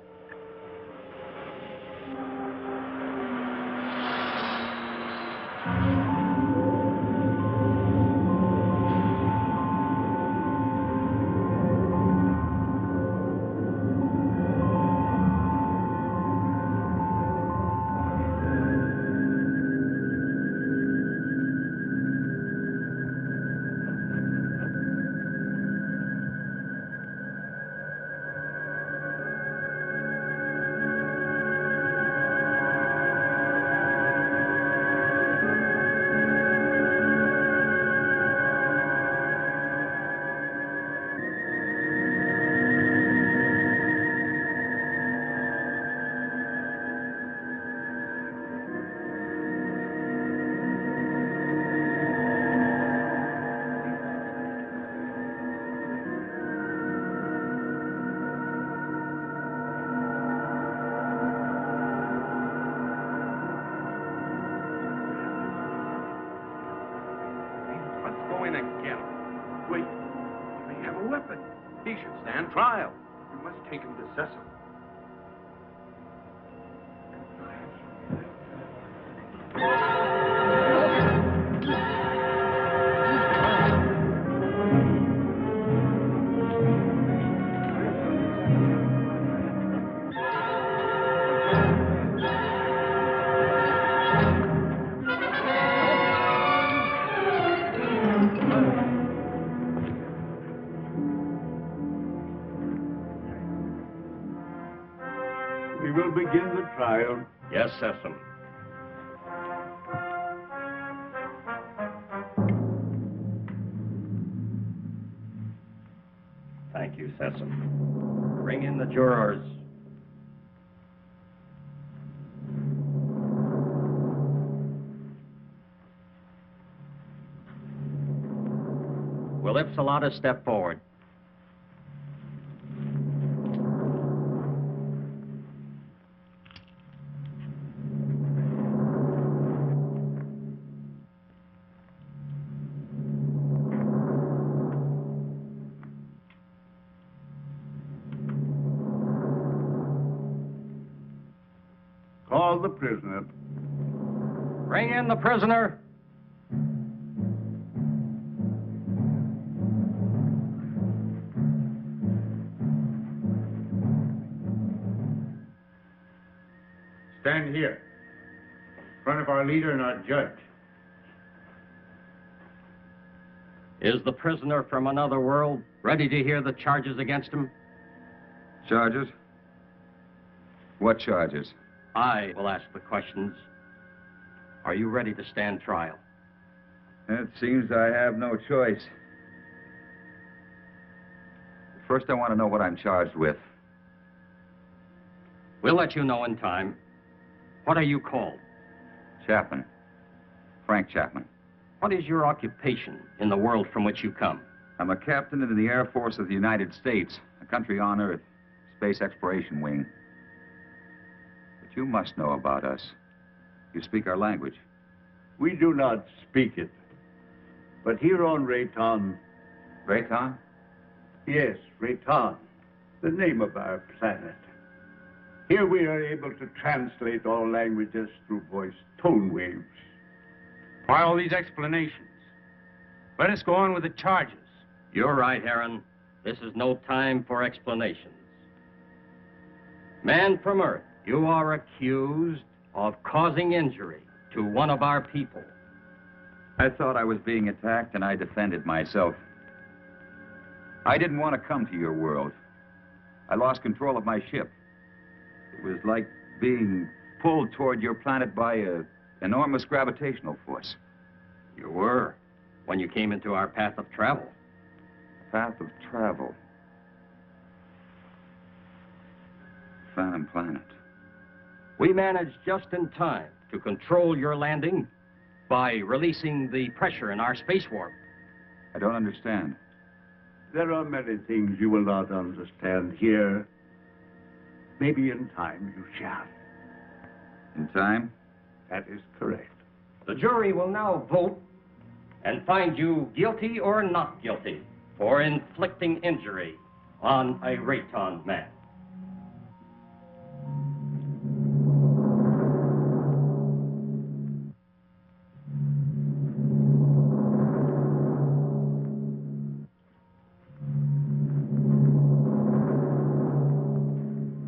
He should stand trial. We must take him to Cecil. We will begin the trial. Yes, Cecil. Thank you, Cecil. Bring in the jurors. Will Ypsilanti step forward? Call the prisoner. Bring in the prisoner. Stand here, in front of our leader and our judge. Is the prisoner from another world ready to hear the charges against him? Charges? What charges? I will ask the questions. Are you ready to stand trial? It seems I have no choice. First, I want to know what I'm charged with. We'll let you know in time. What are you called? Chapman. Frank Chapman. What is your occupation in the world from which you come? I'm a captain in the Air Force of the United States, a country on Earth, Space Exploration Wing. But you must know about us. You speak our language. We do not speak it. But here on Rayton... Rayton? Yes, Rayton, the name of our planet. Here we are able to translate all languages through voice tone waves. Why all these explanations? Let us go on with the charges. You're right, Heron. This is no time for explanations. Man from Earth, you are accused of causing injury to one of our people. I thought I was being attacked, and I defended myself. I didn't want to come to your world. I lost control of my ship. It was like being pulled toward your planet by an enormous gravitational force. You were, when you came into our path of travel. Path of travel. Phantom Planet. We managed just in time to control your landing by releasing the pressure in our space warp. I don't understand. There are many things you will not understand here. Maybe in time you shall. In time? That is correct. The jury will now vote and find you guilty or not guilty for inflicting injury on a Rayton man.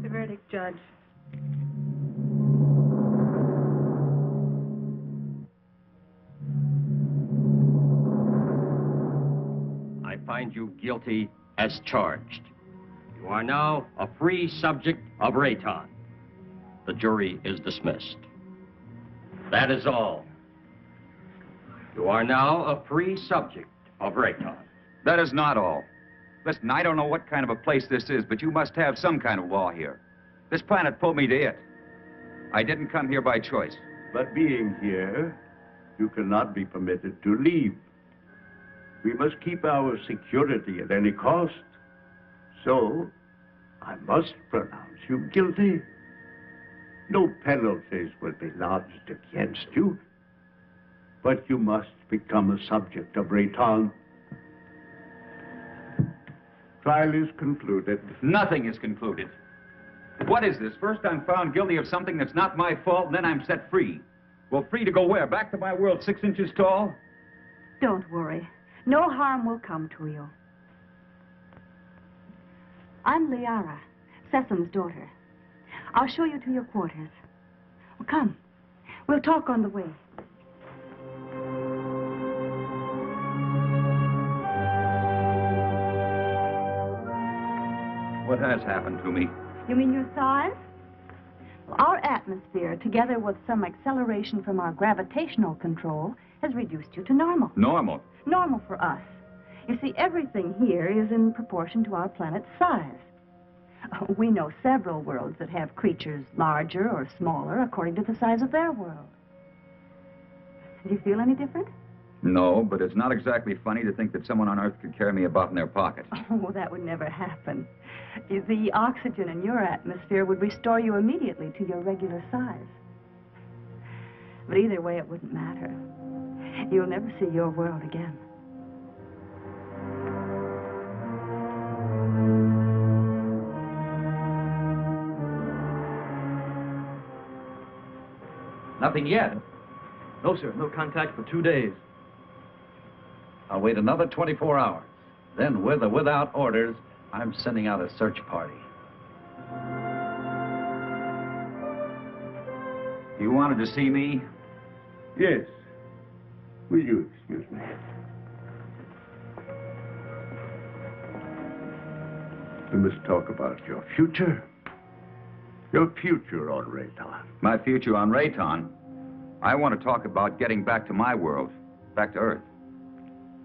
The verdict, Judge. I find you guilty as charged. You are now a free subject of Rayton. The jury is dismissed. That is all. You are now a free subject of Rayton. That is not all. Listen, I don't know what kind of a place this is, but you must have some kind of law here. This planet pulled me to it. I didn't come here by choice. But being here, you cannot be permitted to leave. We must keep our security at any cost. So, I must pronounce you guilty. No penalties will be lodged against you. But you must become a subject of Rayton. Trial is concluded. Nothing is concluded. What is this? First I'm found guilty of something that's not my fault, and then I'm set free. Well, free to go where? Back to my world 6 inches tall? Don't worry. No harm will come to you. I'm Liara, Sesam's daughter. I'll show you to your quarters. Well, come. We'll talk on the way. What has happened to me? You mean your size? Well, our atmosphere, together with some acceleration from our gravitational control, has reduced you to normal. Normal? Normal for us. You see, everything here is in proportion to our planet's size. We know several worlds that have creatures larger or smaller according to the size of their world. Do you feel any different? No, but it's not exactly funny to think that someone on Earth could carry me about in their pocket. Oh, that would never happen. The oxygen in your atmosphere would restore you immediately to your regular size. But either way, it wouldn't matter. You'll never see your world again. Nothing yet. No, sir. No contact for 2 days. I'll wait another 24 hours. Then, with or without orders, I'm sending out a search party. You wanted to see me? Yes. Will you excuse me? We must talk about your future. Your future on Rayton. My future on Rayton? I want to talk about getting back to my world, back to Earth.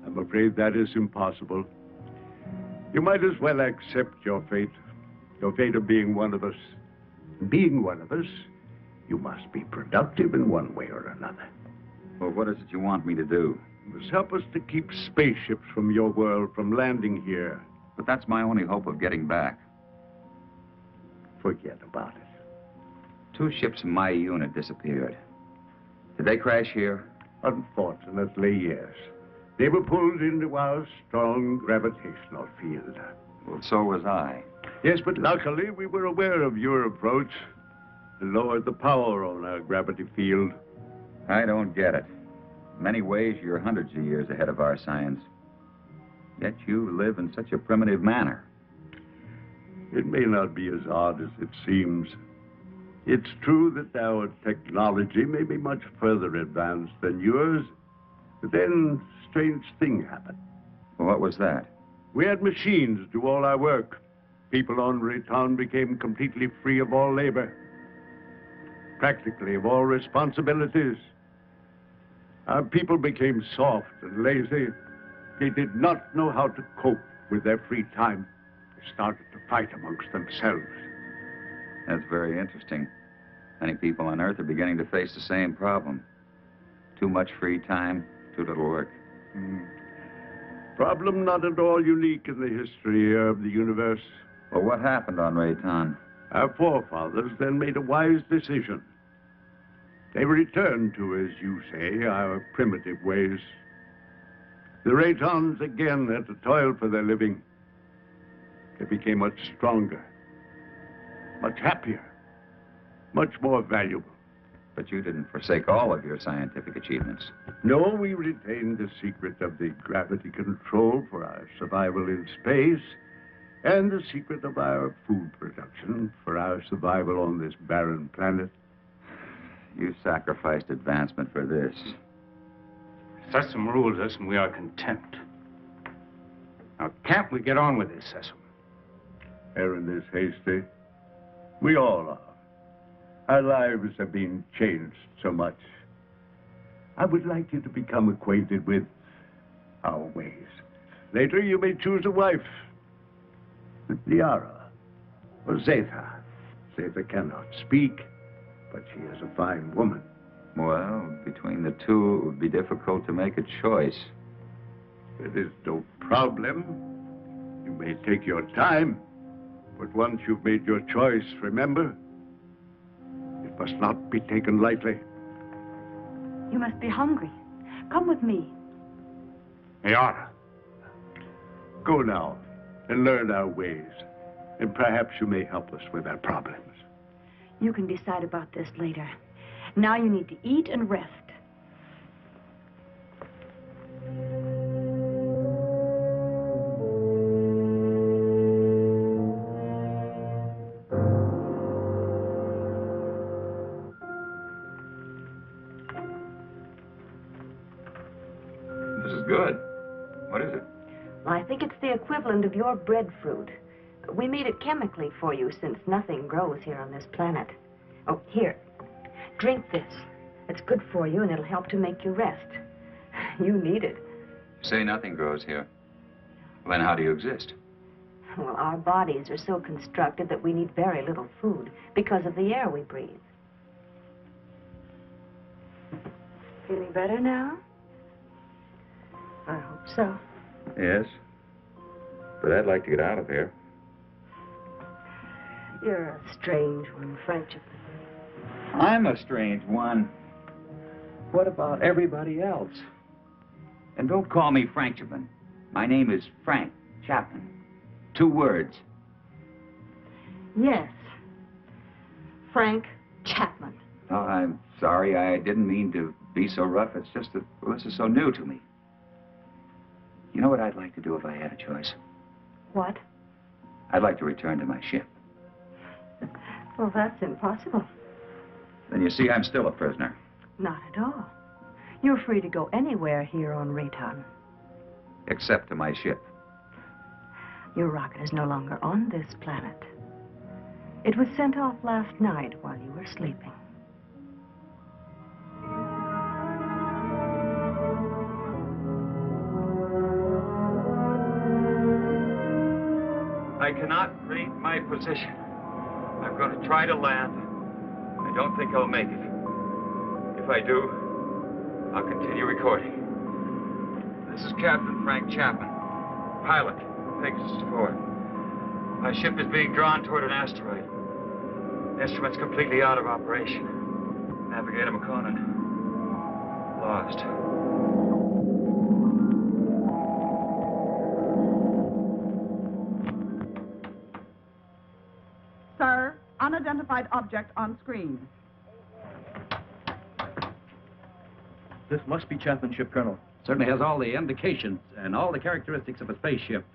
I'm afraid that is impossible. You might as well accept your fate of being one of us. Being one of us, you must be productive in one way or another. Well, what is it you want me to do? You must help us to keep spaceships from your world from landing here. But that's my only hope of getting back. Forget about it. 2 ships in my unit disappeared. Did they crash here? Unfortunately, yes. They were pulled into our strong gravitational field. Well, so was I. Yes, but luckily we were aware of your approach and lowered the power on our gravity field. I don't get it. In many ways, you're hundreds of years ahead of our science. Yet you live in such a primitive manner. It may not be as odd as it seems. It's true that our technology may be much further advanced than yours, but then a strange thing happened. Well, what was that? We had machines do all our work. People on Rayton became completely free of all labor, practically of all responsibilities. Our people became soft and lazy. They did not know how to cope with their free time. They started to fight amongst themselves. That's very interesting. Many people on Earth are beginning to face the same problem. Too much free time, too little work. Problem not at all unique in the history of the universe. Well, what happened on Rayton? Our forefathers then made a wise decision. They returned to, as you say, our primitive ways. The Raytons again had to toil for their living. They became much stronger, much happier, much more valuable. But you didn't forsake all of your scientific achievements. No, we retained the secret of the gravity control for our survival in space, and the secret of our food production for our survival on this barren planet. You sacrificed advancement for this. Sessom rules us, and we are content. Now, can't we get on with this, Sessom? Aaron is hasty. We all are. Our lives have been changed so much. I would like you to become acquainted with our ways. Later, you may choose a wife. With Liara or Zetha. Zetha cannot speak, but she is a fine woman. Well, between the two, it would be difficult to make a choice. It is no problem. You may take your time, but once you've made your choice, remember, it must not be taken lightly. You must be hungry. Come with me. Liara. Go now and learn our ways, and perhaps you may help us with our problems. You can decide about this later. Now you need to eat and rest. This is good. What is it? I think it's the equivalent of your breadfruit. We made it chemically for you since nothing grows here on this planet. Oh, here. Drink this. It's good for you and it'll help to make you rest. You need it. You say nothing grows here. Well, then how do you exist? Well, our bodies are so constructed that we need very little food because of the air we breathe. Feeling better now? I hope so. Yes. But I'd like to get out of here. You're a strange one, Frank. I'm a strange one. What about everybody else? And don't call me Frank Chapman. My name is Frank Chapman. 2 words. Yes. Frank Chapman. Oh, I'm sorry. I didn't mean to be so rough. It's just that well, this is so new to me. You know what I'd like to do if I had a choice? What? I'd like to return to my ship. Well, that's impossible. Then you see I'm still a prisoner. Not at all. You're free to go anywhere here on Rayton. Except to my ship. Your rocket is no longer on this planet. It was sent off last night while you were sleeping. I cannot read my position. I'm going to try to land. I don't think I'll make it. If I do, I'll continue recording. This is Captain Frank Chapman, pilot, Pegasus 4. My ship is being drawn toward an asteroid. Instruments completely out of operation. Navigator McConan, lost. Sir, unidentified object on screen. This must be Chapman's ship, Colonel. Certainly has all the indications and all the characteristics of a spaceship.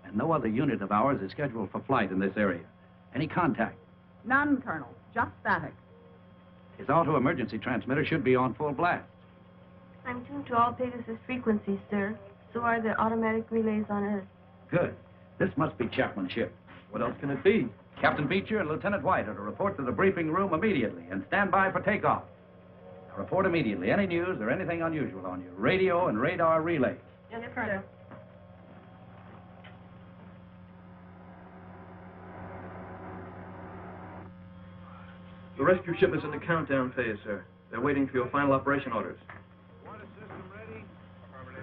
And no other unit of ours is scheduled for flight in this area. Any contact? None, Colonel. Just static. His auto-emergency transmitter should be on full blast. I'm tuned to all Pegasus frequencies, sir. So are the automatic relays on Earth. Good. This must be Chapman's ship. What else can it be? Captain Beecher and Lieutenant White are to report to the briefing room immediately and stand by for takeoff. Now report immediately any news or anything unusual on your radio and radar relays. Yes, Colonel. The rescue ship is in the countdown phase, sir. They're waiting for your final operation orders.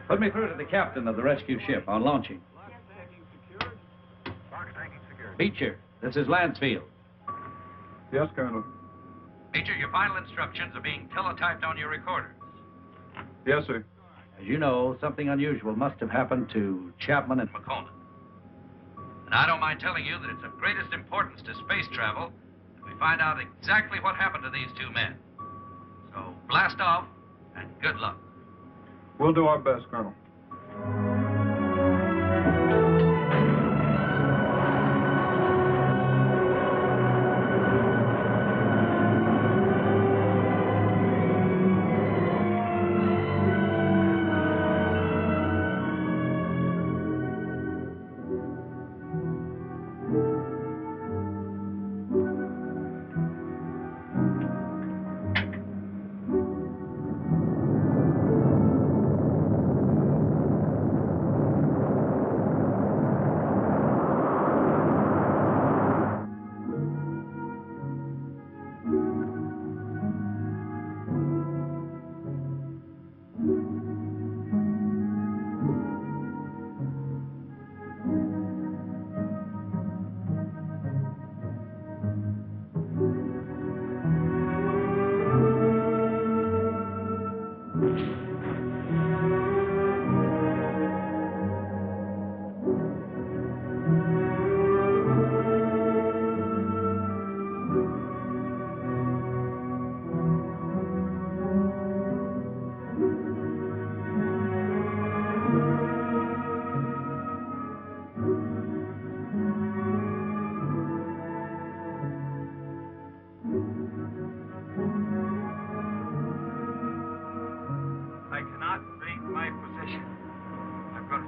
Put me through to the captain of the rescue ship on launching. Beecher, this is Lansfield. Yes, Colonel. Beecher, your final instructions are being teletyped on your recorders. Yes, sir. As you know, something unusual must have happened to Chapman and McConan. And I don't mind telling you that it's of greatest importance to space travel that we find out exactly what happened to these two men. So blast off and good luck. We'll do our best, Colonel.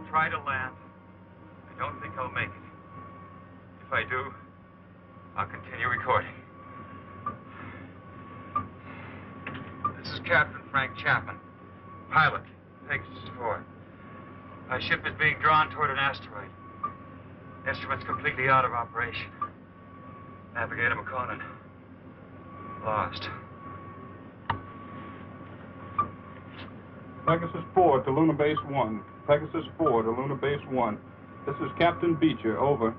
Try to land. I don't think I'll make it. If I do, I'll continue recording. This is Captain Frank Chapman, pilot, Pegasus 4. My ship is being drawn toward an asteroid. Instruments completely out of operation. Navigator McConan, lost. Pegasus 4 to Lunar Base 1. Pegasus 4 to Lunar Base 1. This is Captain Beecher, over.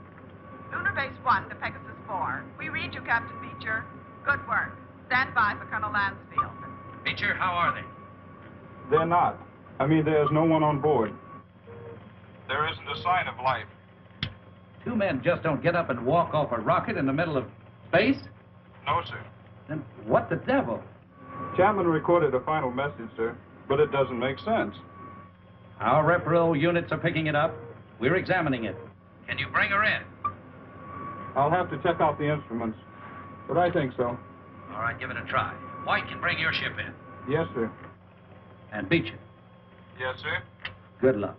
Lunar Base 1 to Pegasus 4. We read you, Captain Beecher. Good work. Stand by for Colonel Lansfield. Beecher, how are they? They're not. I mean, there's no one on board. There isn't a sign of life. Two men just don't get up and walk off a rocket in the middle of space? No, sir. Then what the devil? Chapman recorded a final message, sir, but it doesn't make sense. Our repro units are picking it up. We're examining it. Can you bring her in? I'll have to check out the instruments, but I think so. All right, give it a try. White can bring your ship in. Yes, sir. And Beecher. Yes, sir. Good luck.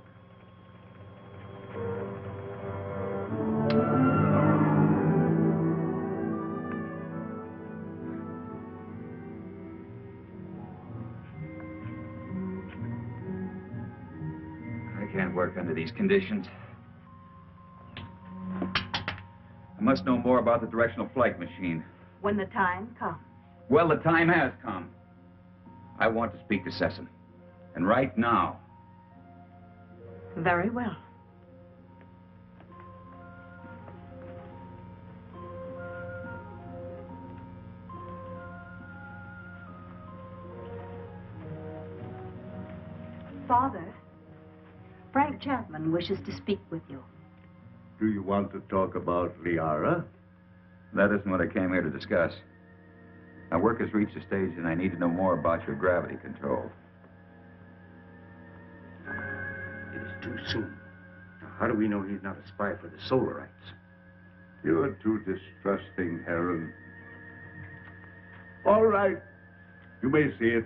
I can't work under these conditions. I must know more about the directional flight machine. When the time comes. Well, the time has come. I want to speak to Sessom. And right now. Very well. Father, Frank Chapman wishes to speak with you. Do you want to talk about Liara? That isn't what I came here to discuss. My work has reached a stage and I need to know more about your gravity control. It is too soon. Now, how do we know he's not a spy for the Solarites? You're too distrusting, Heron. All right. You may see it.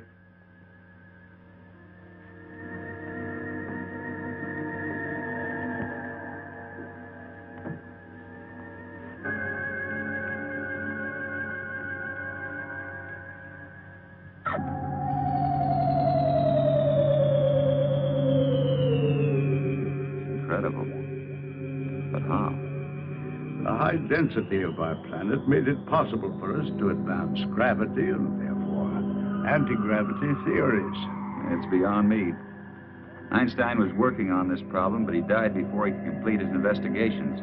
Incredible. But how? The high density of our planet made it possible for us to advance gravity and therefore anti-gravity theories. It's beyond me. Einstein was working on this problem, but he died before he could complete his investigations.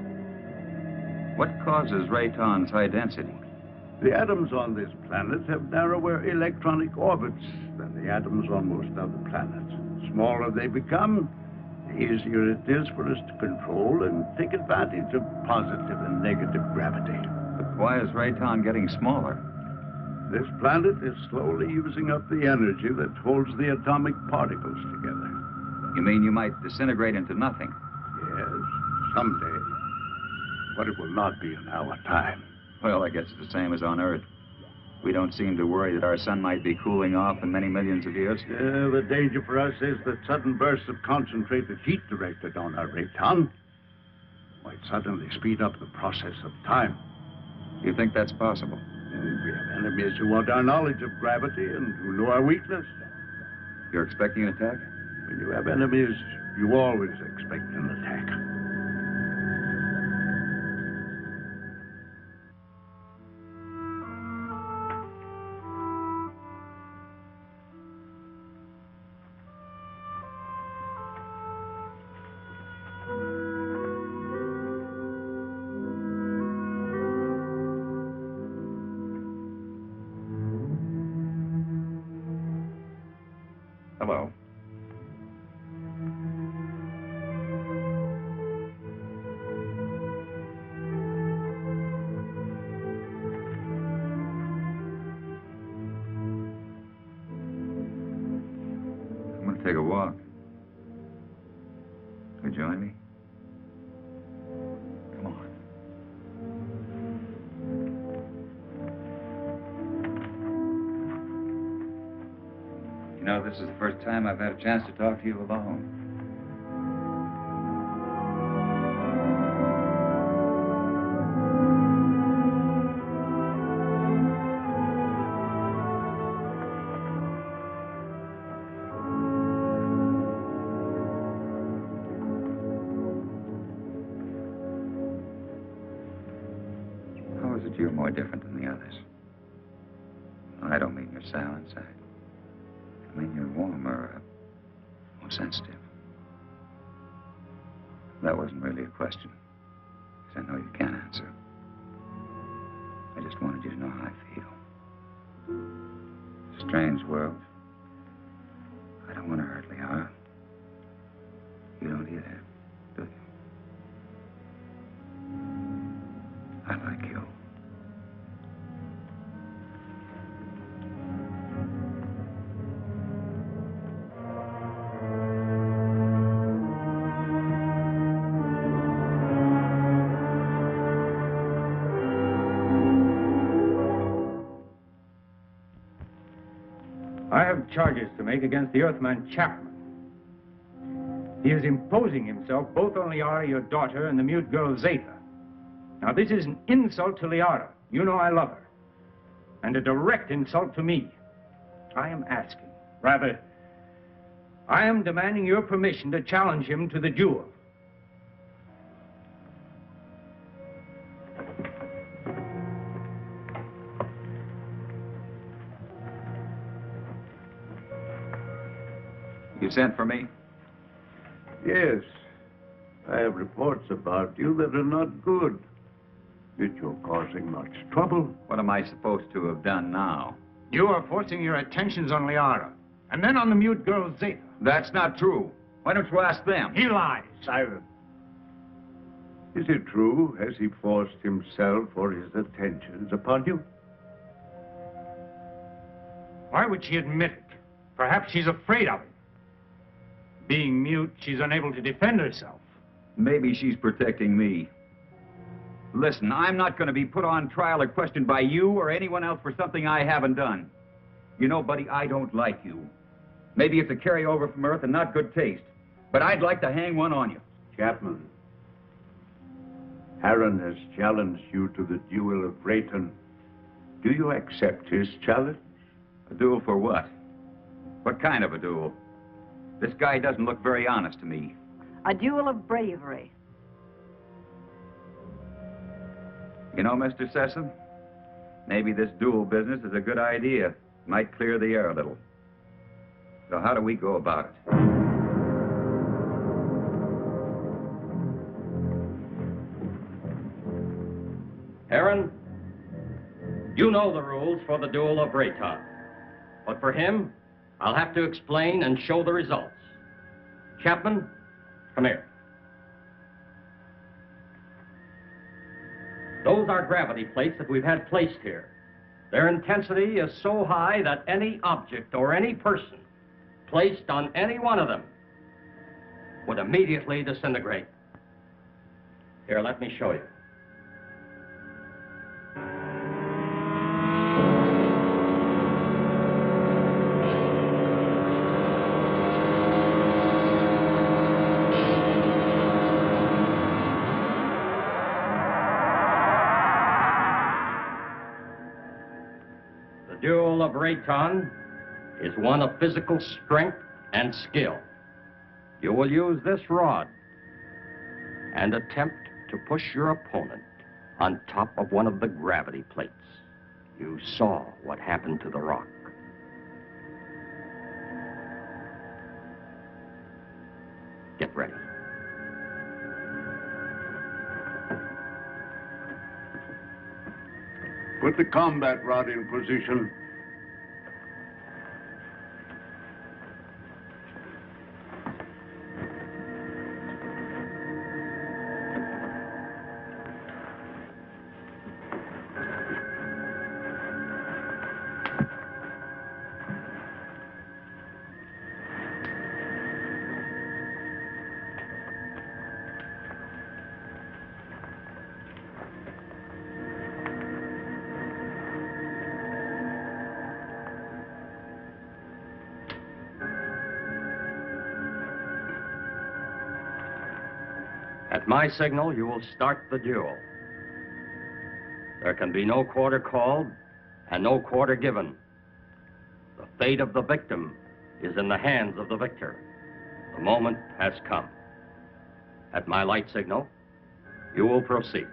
What causes Rayton's high density? The atoms on this planet have narrower electronic orbits than the atoms on most other planets. The smaller they become, the easier it is for us to control and take advantage of positive and negative gravity. But why is Rayton getting smaller? This planet is slowly using up the energy that holds the atomic particles together. You mean you might disintegrate into nothing? Yes, someday. But it will not be in our time. Well, I guess it's the same as on Earth. We don't seem to worry that our sun might be cooling off in many millions of years. The danger for us is that sudden bursts of concentrated heat directed on our Rayton might suddenly speed up the process of time. You think that's possible? We have enemies who want our knowledge of gravity and who know our weakness. You're expecting an attack? When you have enemies, you always expect an attack. Hello. I'm going to take a walk. Will you join me? Come on. You know, this is the first time I've had a chance to talk to you alone. How is it you're more different than the others? I don't mean you're sour inside. I mean, you're warmer, more sensitive. That wasn't really a question, because I know you can't answer. I just wanted you to know how I feel. It's a strange world. I don't want to hurt Liara. You don't either, do you? I like you. charges to make against the Earthman Chapman. He is imposing himself both on Liara, your daughter, and the mute girl Zeta. Now, this is an insult to Liara. You know I love her. And a direct insult to me. I am asking, rather, I am demanding your permission to challenge him to the duel. You sent for me? Yes. I have reports about you that are not good. That you're causing much trouble. What am I supposed to have done now? You are forcing your attentions on Liara, and then on the mute girl Zeta. That's not true. Why don't you ask them? He lies. Silence. Is it true? Has he forced himself or his attentions upon you? Why would she admit it? Perhaps she's afraid of him. Being mute, she's unable to defend herself. Maybe she's protecting me. Listen, I'm not going to be put on trial or questioned by you or anyone else for something I haven't done. You know, buddy, I don't like you. Maybe it's a carryover from Earth and not good taste, but I'd like to hang one on you. Chapman, Harron has challenged you to the duel of Rayton. Do you accept his challenge? A duel for what? What kind of a duel? This guy doesn't look very honest to me. A duel of bravery. You know, Mr. Sessom, maybe this duel business is a good idea. Might clear the air a little. So how do we go about it? Harron, you know the rules for the duel of Rayton. But for him, I'll have to explain and show the results. Chapman, come here. Those are gravity plates that we've had placed here. Their intensity is so high that any object or any person placed on any one of them would immediately disintegrate. Here, let me show you. The duel of Rayton is one of physical strength and skill. You will use this rod and attempt to push your opponent on top of one of the gravity plates. You saw what happened to the rock. Get ready. Put the combat rod in position. At my signal, you will start the duel. There can be no quarter called and no quarter given. The fate of the victim is in the hands of the victor. The moment has come. At my light signal, you will proceed.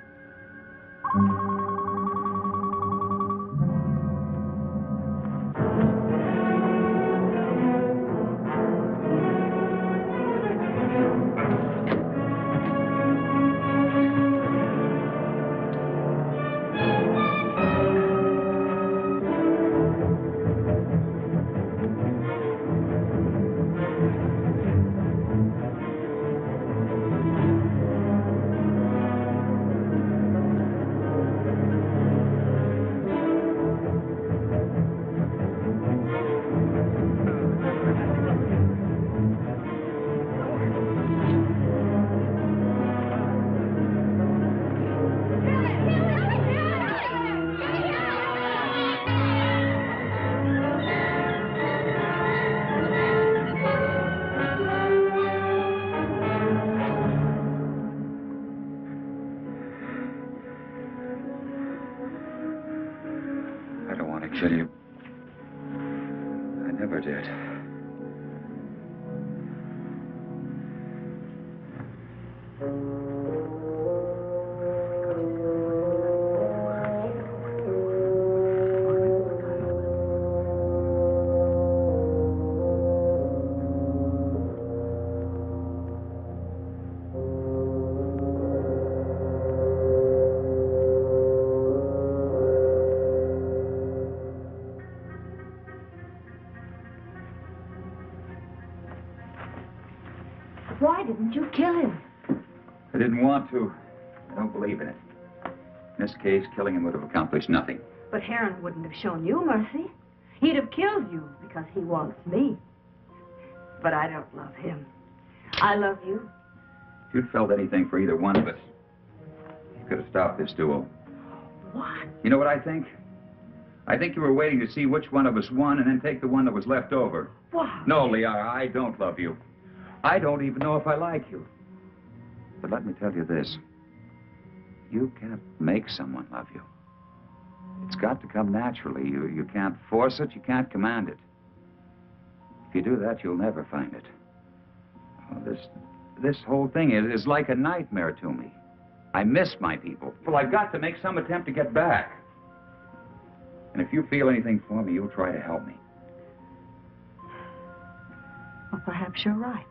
kill you. I never did. Why didn't you kill him? I didn't want to. I don't believe in it. In this case, killing him would have accomplished nothing. But Heron wouldn't have shown you mercy. He'd have killed you because he wants me. But I don't love him. I love you. If you'd felt anything for either one of us, you could have stopped this duel. What? You know what I think? I think you were waiting to see which one of us won and then take the one that was left over. What? No, Liara, I don't love you. I don't even know if I like you. But let me tell you this. You can't make someone love you. It's got to come naturally. You can't force it, you can't command it. If you do that, you'll never find it. Oh, this whole thing is like a nightmare to me. I miss my people. Well, I've got to make some attempt to get back. And if you feel anything for me, you'll try to help me. Well, perhaps you're right.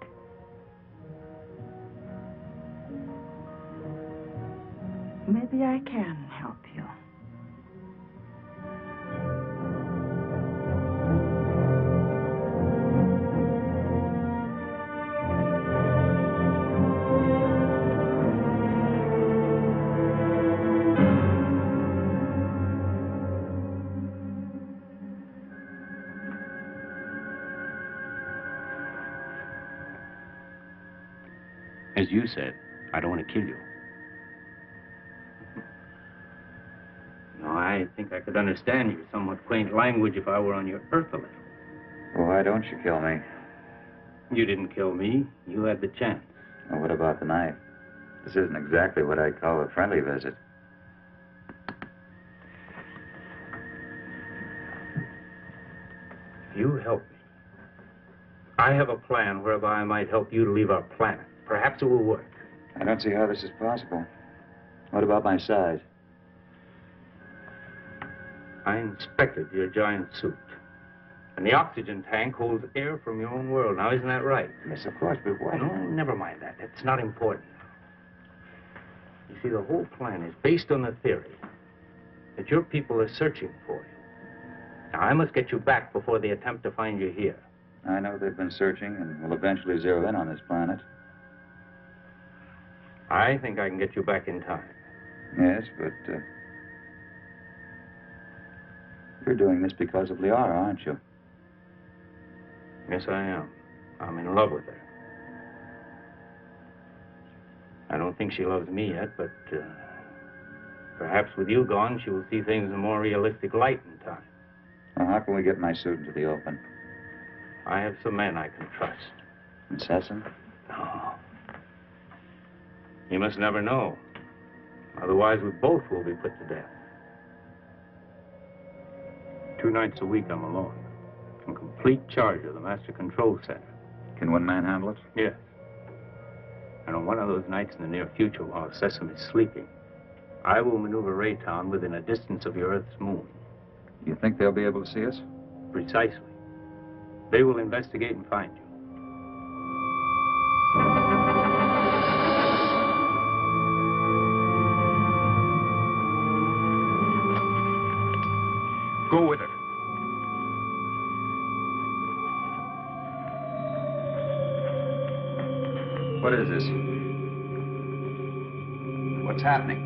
Maybe I can help you. As you said, I don't want to kill you. No, I think I could understand your somewhat quaint language if I were on your Earth a little. Well, why don't you kill me? You didn't kill me. You had the chance. Well, what about the knife? This isn't exactly what I'd call a friendly visit. If you help me, I have a plan whereby I might help you to leave our planet. Perhaps it will work. I don't see how this is possible. What about my size? I inspected your giant suit. And the oxygen tank holds air from your own world. Now, isn't that right? Yes, of course, but why? No, never mind that. It's not important. You see, the whole plan is based on the theory that your people are searching for you. Now, I must get you back before they attempt to find you here. I know they've been searching and will eventually zero in on this planet. I think I can get you back in time. Yes, but you're doing this because of Liara, aren't you? Yes, I am. I'm in love with her. I don't think she loves me yet, but perhaps with you gone, she will see things in a more realistic light in time. Well, how can we get my suit into the open? I have some men I can trust. In Sesson? No. You must never know. Otherwise, we both will be put to death. 2 nights a week, I'm alone. In complete charge of the Master Control Center. Can one man handle it? Yes. And on one of those nights in the near future, while Sessom is sleeping, I will maneuver Raytown within a distance of your Earth's moon. You think they'll be able to see us? Precisely. They will investigate and find you. Go with her. What is this? What's happening?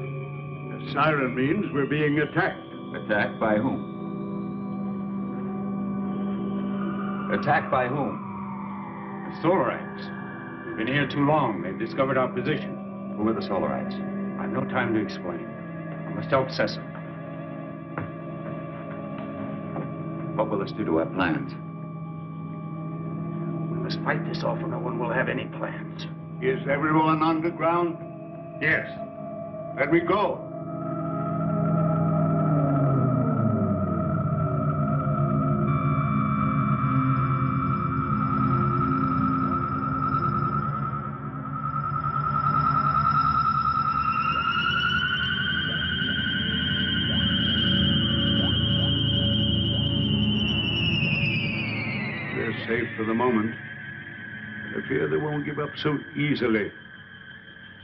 The siren means we're being attacked. Attacked by whom? Attacked by whom? The Solarites. We've been here too long. They've discovered our position. Who are the Solarites? I've no time to explain. I must help Sessom. What will this do to our plans? We must fight this off or no one will have any plans. Is everyone underground? Yes. Let me go. moment. But I fear they won't give up so easily.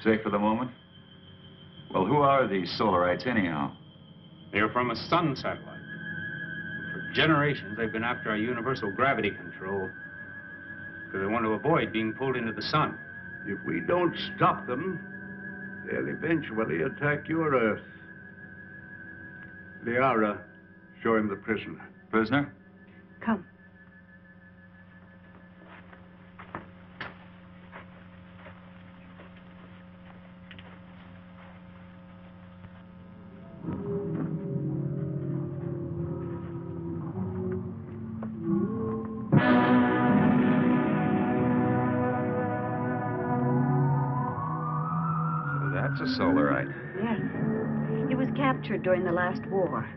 Safe for the moment? Well, who are these Solarites, anyhow? They're from a sun satellite. For generations, they've been after our universal gravity control because they want to avoid being pulled into the sun. If we don't stop them, they'll eventually attack your Earth. Liara, show him the prisoner. Prisoner? Come. That's a Solarite. Yes. He was captured during the last war.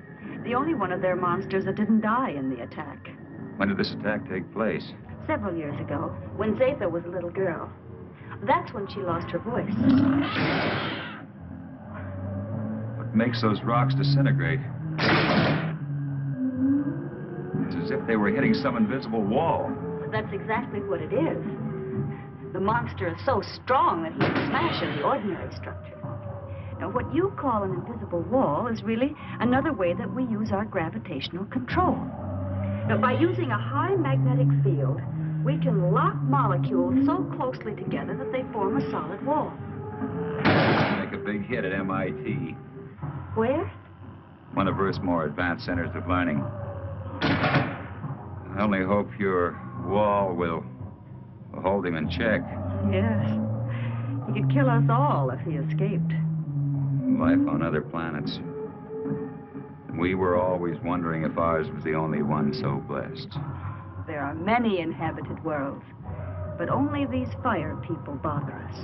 The only one of their monsters that didn't die in the attack. When did this attack take place? Several years ago, when Zatha was a little girl. That's when she lost her voice. What makes those rocks disintegrate? It's as if they were hitting some invisible wall. That's exactly what it is. The monster is so strong that he can smash any ordinary structure. Now, what you call an invisible wall is really another way that we use our gravitational control. Now, by using a high magnetic field, we can lock molecules so closely together that they form a solid wall. Make a big hit at MIT. Where? One of Earth's more advanced centers of learning. I only hope your wall will hold him in check. Yes. He could kill us all if he escaped. Life on other planets. We were always wondering if ours was the only one so blessed. There are many inhabited worlds, but only these fire people bother us.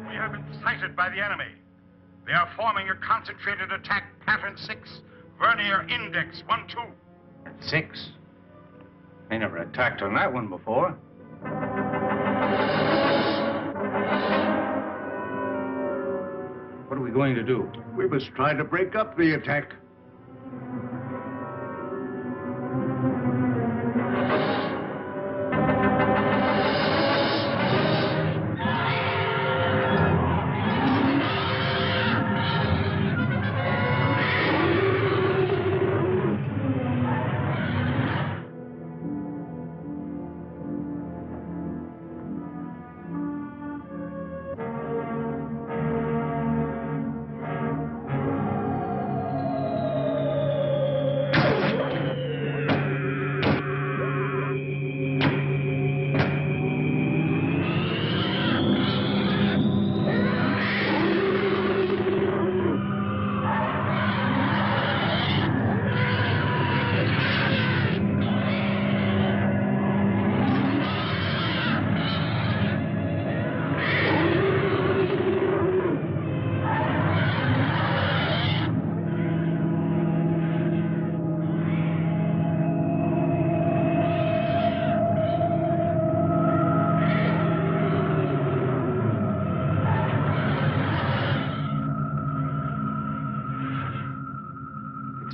We have been sighted by the enemy. They are forming a concentrated attack, pattern 6, vernier index 1-2. 6? They never attacked on that one before. What are we going to do? We must try to break up the attack.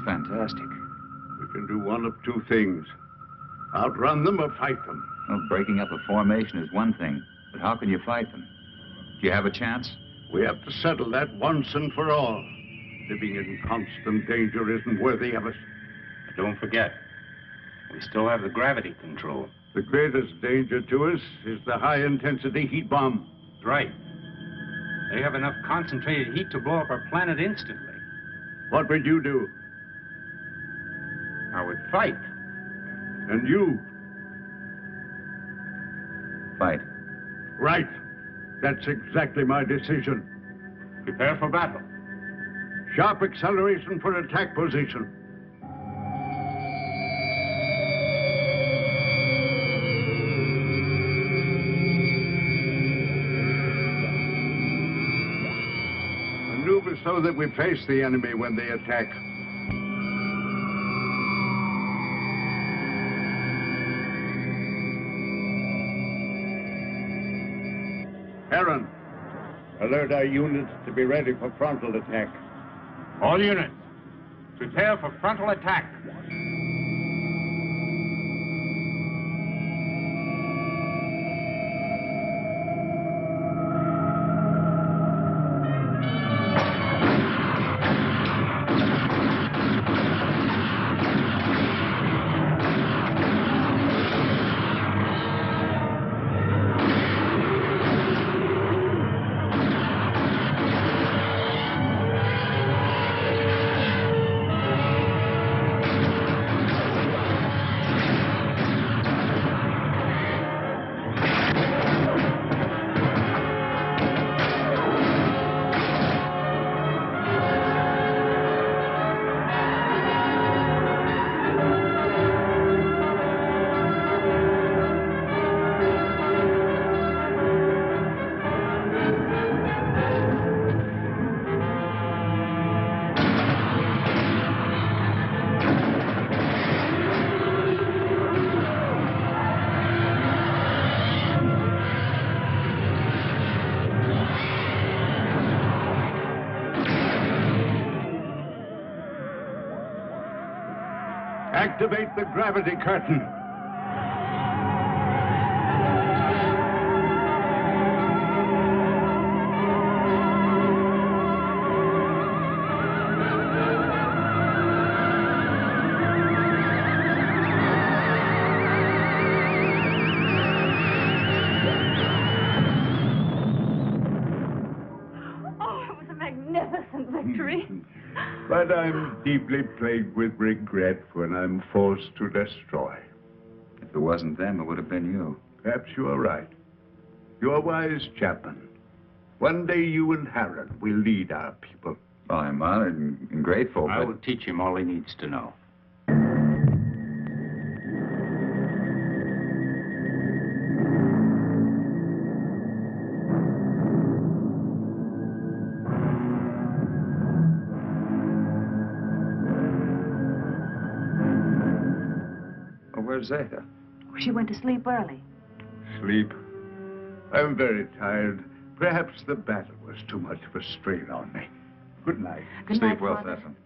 Fantastic. We can do one of two things. Outrun them or fight them. Well, breaking up a formation is one thing, but how can you fight them? Do you have a chance? We have to settle that once and for all. Living in constant danger isn't worthy of us. But don't forget, we still have the gravity control. The greatest danger to us is the high-intensity heat bomb. That's right. They have enough concentrated heat to blow up our planet instantly. What would you do? I would fight. And you? Fight. Right. That's exactly my decision. Prepare for battle. Sharp acceleration for attack position. Maneuver so that we face the enemy when they attack. Aaron, Alert our units to be ready for frontal attack. All units, prepare for frontal attack. Activate the gravity curtain. Oh, it was a magnificent victory. But I'm deeply plagued with regret when I'm forced to destroy. If it wasn't them, it would have been you. Perhaps you are right. You're wise, Chapman. One day you and Harold will lead our people. Well, I'm honored and grateful, I but... will teach him all he needs to know. Well, where's Zeta? She went to sleep early. Sleep. I'm very tired. Perhaps the battle was too much of a strain on me. Good night. Good Sleep night, well, Father. Stefan.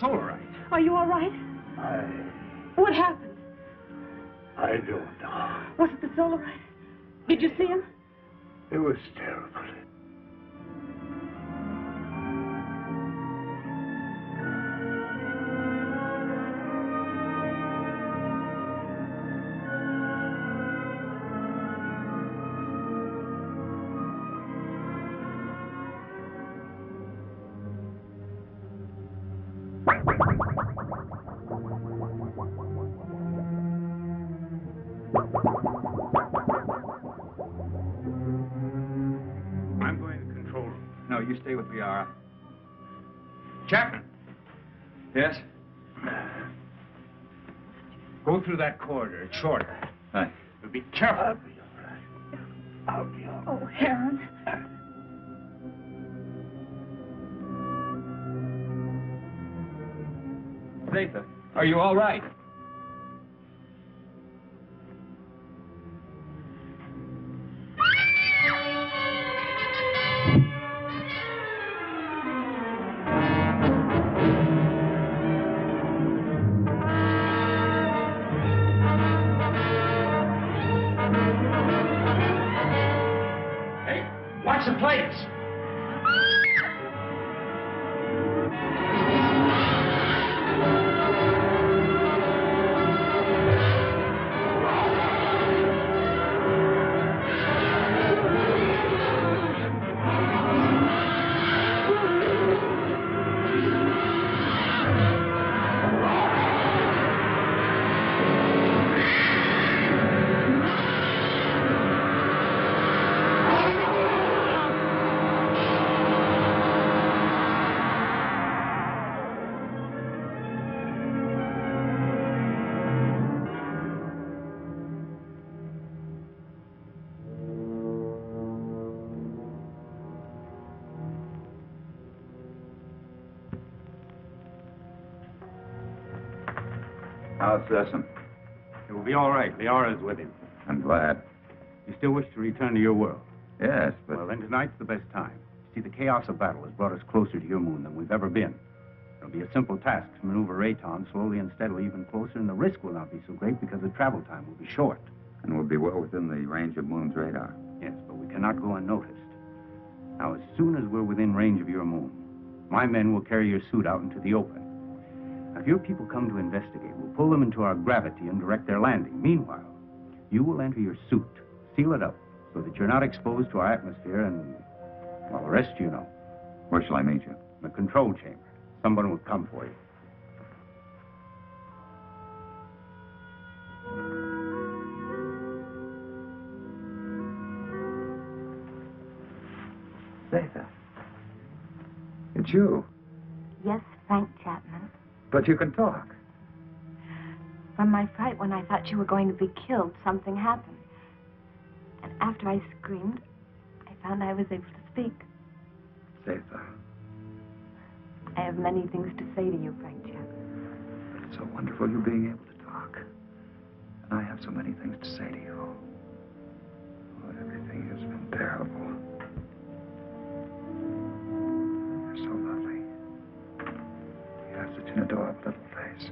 Solarite. Are you all right? What happened? I don't know. Was it the Solarite? Did you see him? It was terrible. I'm going to the control room. No, you stay with Liara. Chapman. Yes? Go through that corridor. It's shorter. Right. But be careful. I'll be all right. Oh, Heron. Zatha, are you all right? Hey, watch the plates. How's Sessom? It will be all right. Liara's with him. I'm glad. You still wish to return to your world? Yes, but... Well, then tonight's the best time. See, the chaos of battle has brought us closer to your moon than we've ever been. It'll be a simple task to maneuver Rayton slowly and steadily even closer, and the risk will not be so great because the travel time will be short. And we'll be well within the range of Moon's radar. Yes, but we cannot go unnoticed. Now, as soon as we're within range of your moon, my men will carry your suit out into the open. Now, if your people come to investigate, we'll pull them into our gravity and direct their landing. Meanwhile, you will enter your suit, seal it up, so that you're not exposed to our atmosphere, and, well, the rest you know. Where shall I meet you? In the control chamber. Someone will come for you. Zatha. It's you. Yes, Frank Chapman. But you can talk. From my fright when I thought you were going to be killed, something happened. And after I screamed, I found I was able to speak. Zatha. I have many things to say to you, Frank Chapman. It's so wonderful you being able to talk. And I have so many things to say to you. Oh, everything has been terrible. You're so lovely. You have such an adorable little face.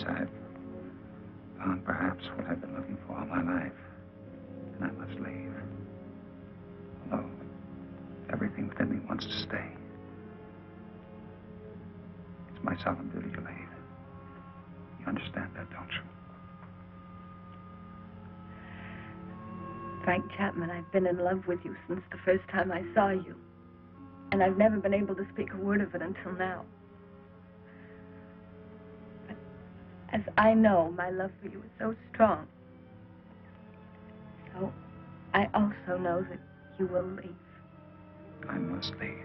I've found perhaps what I've been looking for all my life. And I must leave. Although everything within me wants to stay. It's my solemn duty to leave. You understand that, don't you? Frank Chapman, I've been in love with you since the first time I saw you. And I've never been able to speak a word of it until now. As I know, my love for you is so strong. So, I also know that you will leave. I must leave.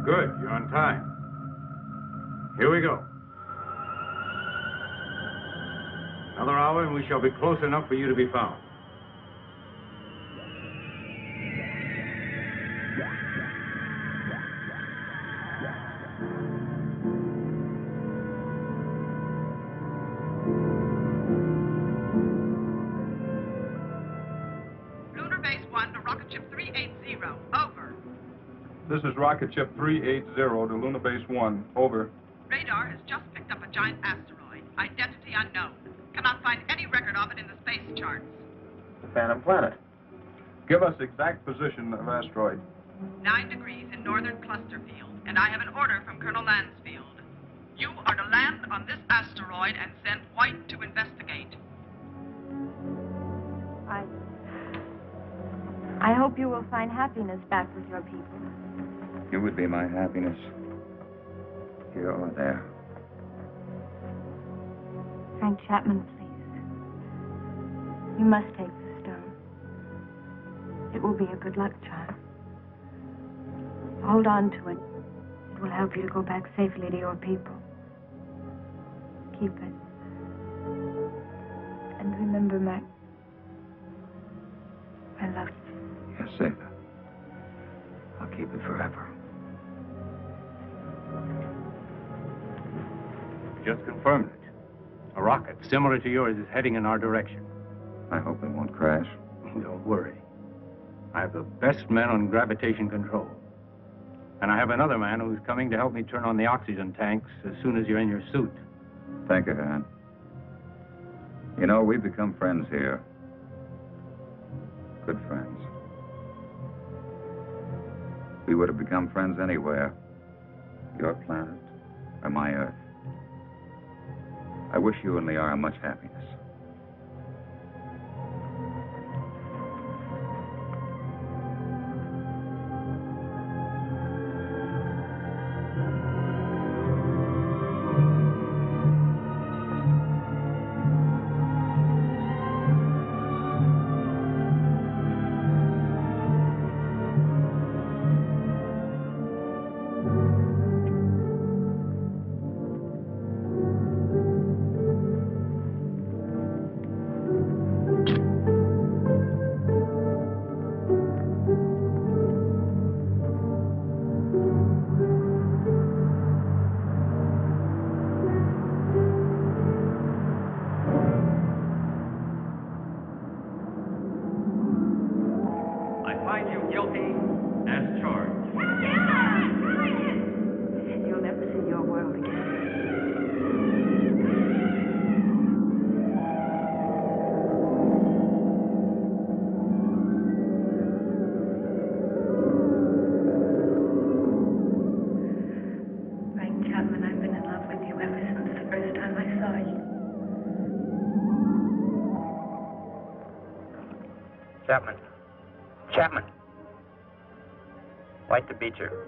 Good, you're on time. Here we go. Another hour and we shall be close enough for you to be found. Lunar Base 1 to Rocket Ship 380. Over. This is Rocket Ship 380 to Lunar Base 1. Over. Radar has just picked up a giant asteroid. Identity unknown. Cannot find any record of it in the space charts. The Phantom Planet. Give us exact position of asteroid. 9 degrees in northern cluster field, and I have an order from Colonel Lansfield. You are to land on this asteroid and send White to investigate. I hope you will find happiness back with your people. You would be my happiness. Here or there. Frank Chapman, please. You must take the stone. It will be a good luck charm. Hold on to it. It will help you to go back safely to your people. Keep it. And remember my love. Yes, Zeta. I'll keep it forever. Just confirmed it. A rocket similar to yours is heading in our direction. I hope it won't crash. Don't worry. I have the best men on gravitation control. And I have another man who's coming to help me turn on the oxygen tanks as soon as you're in your suit. Thank you, Han. You know, we've become friends here. Good friends. We would have become friends anywhere. Your planet or my Earth. I wish you and Liara much happiness. Chapman. Chapman. White to Beecher.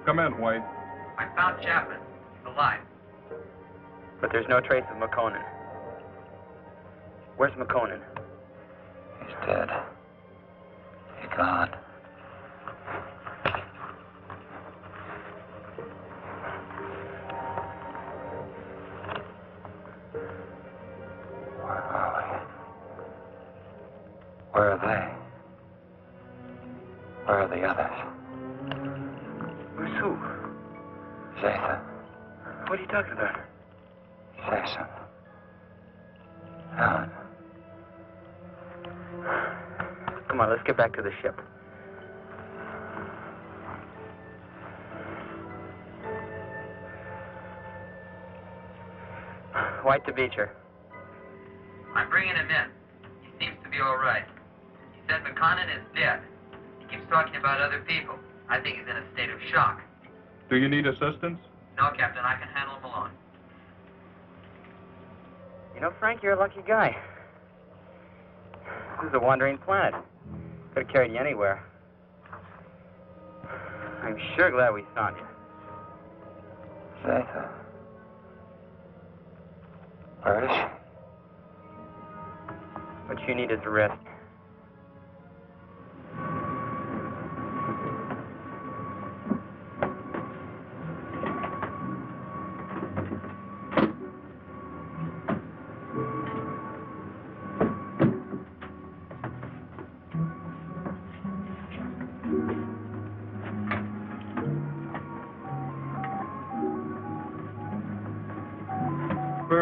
Come in, White. I found Chapman. He's alive. But there's no trace of McConan. Where's McConan? He's dead. He's gone. Where are we? Where are they? Where are the others? Where's who? Zathan. What are you talking about? Jason. Helen. Come on, let's get back to the ship. White to Beecher. I'm bringing him in. He seems to be all right. He said McConan is dead. He keeps talking about other people. I think he's in a state of shock. Do you need assistance? No, Captain, I can handle him alone. You know, Frank, you're a lucky guy. This is a wandering planet. Could have carried you anywhere. I'm sure glad we found you. Zathan. Where is she? What you need is a rest.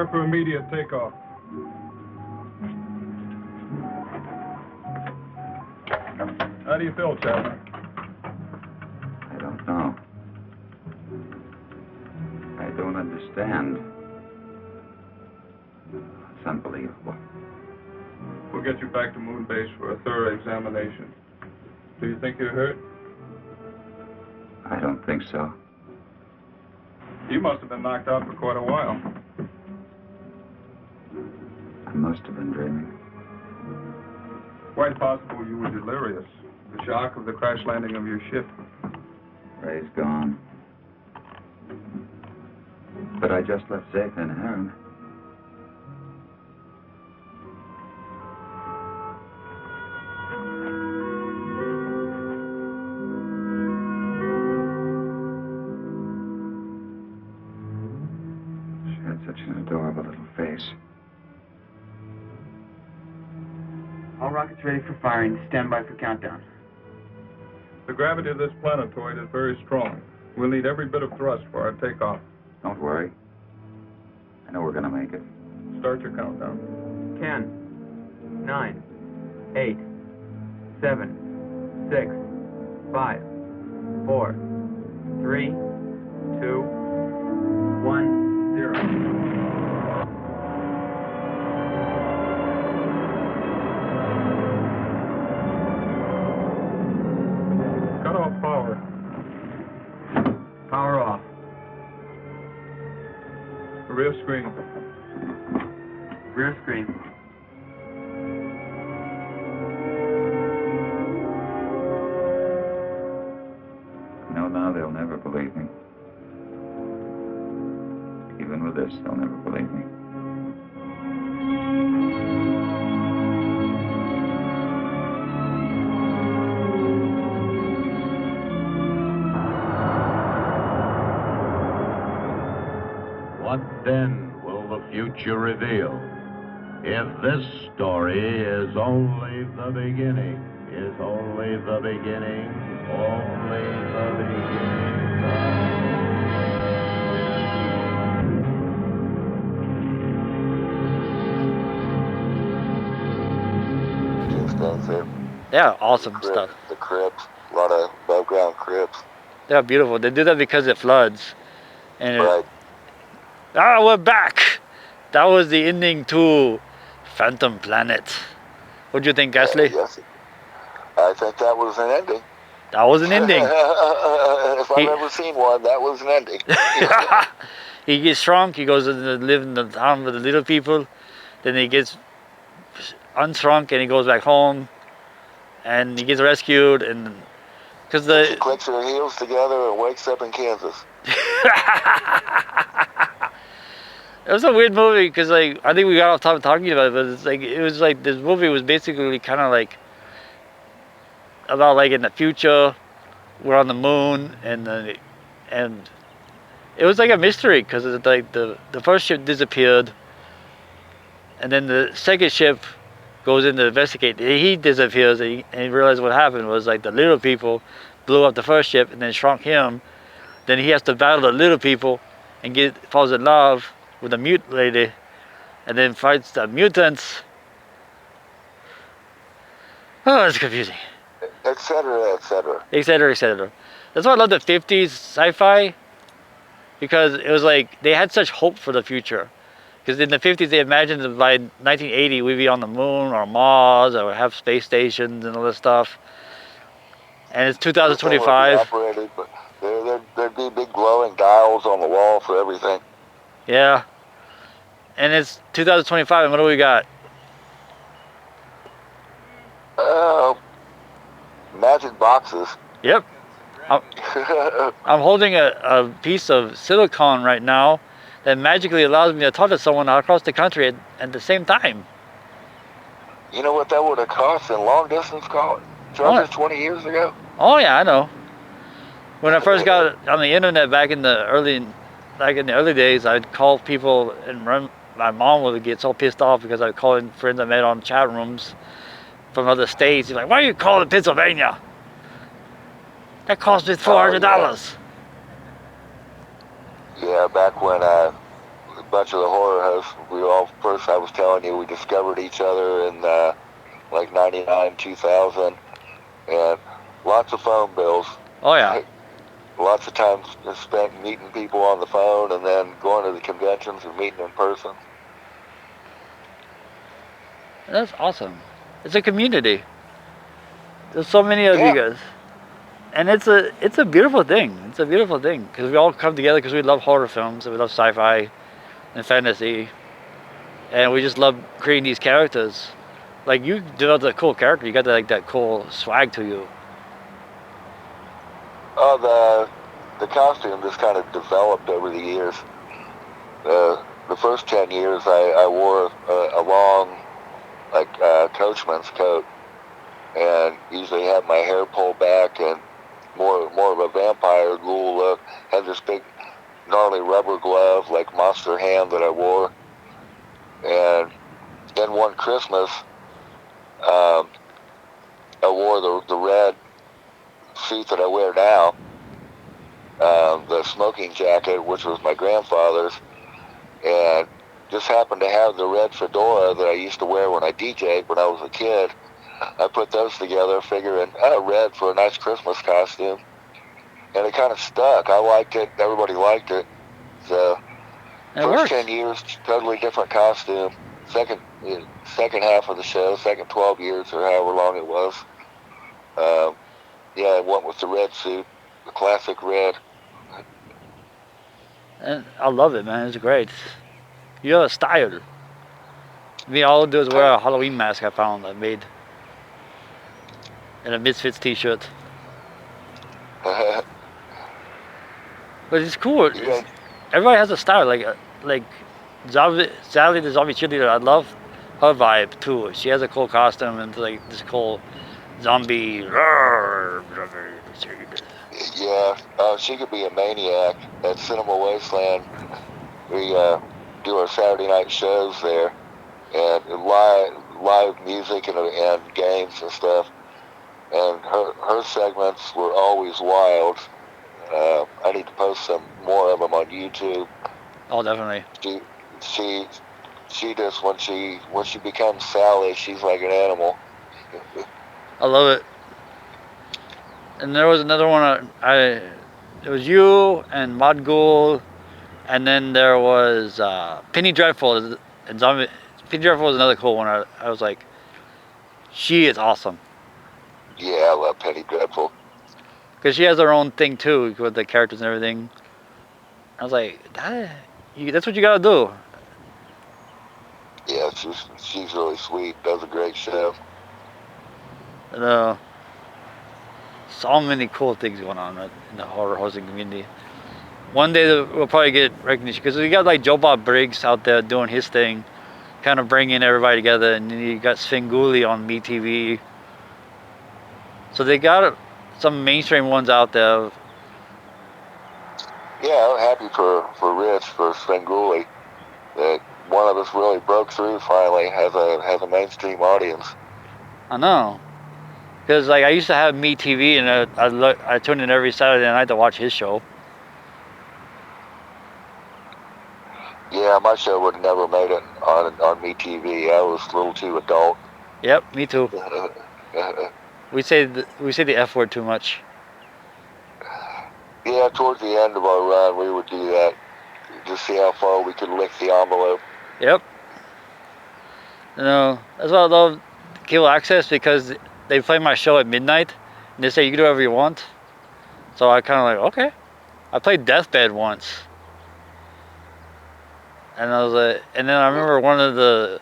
Prepare for immediate takeoff. How do you feel, Chapman? I don't know. I don't understand. It's unbelievable. We'll get you back to Moon Base for a thorough examination. Do you think you're hurt? I don't think so. You must have been knocked out for quite a while. I must have been dreaming. Quite possible you were delirious. The shock of the crash landing of your ship. Ray's gone. But I just left Zeta and Heron. She had such an adorable little face. All rockets ready for firing. Stand by for countdown. The gravity of this planetoid is very strong. We'll need every bit of thrust for our takeoff. Don't worry. I know we're gonna make it. Start your countdown. 10, 9, 8, 7, 6, 5, 4, 3, 2, 1, 0. Power. Power off. Rear screen. Rear screen. No, now they'll never believe me. Even with this, they'll never believe me. What then will the future reveal? If this story is only the beginning, is only the beginning, only the Yeah, awesome stuff. The crypts, a lot of above ground crypts. They're beautiful. They do that because it floods. And Right. We're back. That was the ending to Phantom Planet. What do you think, Gasly? Yes. I think that was an ending. That was an ending. If I've ever seen one, that was an ending. He gets shrunk. He goes to live in the town with the little people. Then he gets unshrunk and he goes back home. And he gets rescued. And because She clicks her heels together and wakes up in Kansas. It was a weird movie because, like, I think we got off topic talking about it, but it's like, it was like this movie was basically kind of like about like in the future, we're on the moon, and it was like a mystery because it's like the first ship disappeared, and then the second ship goes in to investigate. He disappears, and he realizes what happened was like the little people blew up the first ship and then shrunk him. Then he has to battle the little people and falls in love with a mute lady, and then fights the mutants. Oh, it's confusing. Etc., etc. Etc., etc. That's why I love the 50s sci-fi, because it was like they had such hope for the future. Because in the 50s they imagined that by 1980 we'd be on the moon or Mars or have space stations and all this stuff. And it's 2025. Operated, but there'd be big glowing dials on the wall for everything. Yeah. And it's 2025, and what do we got? Magic boxes. Yep. I'm holding a piece of silicon right now that magically allows me to talk to someone across the country at the same time. You know what that would have cost in long distance call charges 20 years ago? Oh yeah, I know. When I first got on the internet back in the early days, I'd call people, and my mom would get so pissed off because I'd call in friends I met on chat rooms from other states. She's like, "Why are you calling Pennsylvania? That cost me $400." Yeah, back when bunch of the horror hosts. We all, first I was telling you, we discovered each other in like 99, 2000, and lots of phone bills. Oh yeah. Lots of time spent meeting people on the phone and then going to the conventions and meeting in person. That's awesome. It's a community. There's so many of you guys. And it's a beautiful thing. It's a beautiful thing because we all come together because we love horror films and we love sci-fi and fantasy, and we just love creating these characters. Like you developed a cool character. You got that cool swag to you. Oh, the costume just kind of developed over the years. The first 10 years, I wore a long, like coachman's coat, and usually had my hair pulled back and more of a vampire ghoul look. Had this big gnarly rubber glove like Monster Hand that I wore. And then one Christmas, I wore the red suit that I wear now, the smoking jacket, which was my grandfather's, and just happened to have the red fedora that I used to wear when I DJ'd when I was a kid. I put those together, figuring red for a nice Christmas costume, and it kind of stuck. I liked it. Everybody liked it. So first 10 years, totally different costume. Second half of the show, second 12 years or however long it was, I went with the red suit, the classic red. And I love it, man. It's great. You have a style. Me, all I do is wear a Halloween mask I found I made. And a Misfits t-shirt. But it's cool. Everybody has a style. Like Sally, the zombie cheerleader, I love her vibe too. She has a cool costume and like this cool zombie. Yeah, she could be a maniac. At Cinema Wasteland, we do our Saturday night shows there, and live music and games and stuff. And her segments were always wild. I need to post some more of them on YouTube. Oh, definitely. She just when she becomes Sally, she's like an animal. I love it. And there was another one. It was you and Mod Ghoul, and then there was Penny Dreadful. And Penny Dreadful was another cool one. I was like, she is awesome. Yeah, I love Penny Dreadful. Because she has her own thing too with the characters and everything. I was like, that's what you gotta do. Yeah, she's really sweet. Does a great show. And, so many cool things going on in the horror hosting community. One day we'll probably get recognition because we got like Joe Bob Briggs out there doing his thing, kind of bringing everybody together, and then you got Svengoolie on MeTV. So they got some mainstream ones out there. Yeah, I'm happy for Rich, for Svengoolie, that one of us really broke through finally, has a mainstream audience. I know. Because like I used to have MeTV, and I tuned in every Saturday night to watch his show. Yeah, my show would have never made it on MeTV. I was a little too adult. Yep, me too. we say the F word too much. Yeah, towards the end of our run, we would do that. Just see how far we could lick the envelope. Yep. That's why I love Cable Access, because they play my show at midnight, and they say you can do whatever you want. So I kind of like, okay. I played Deathbed once, and I was like, and then I remember one of the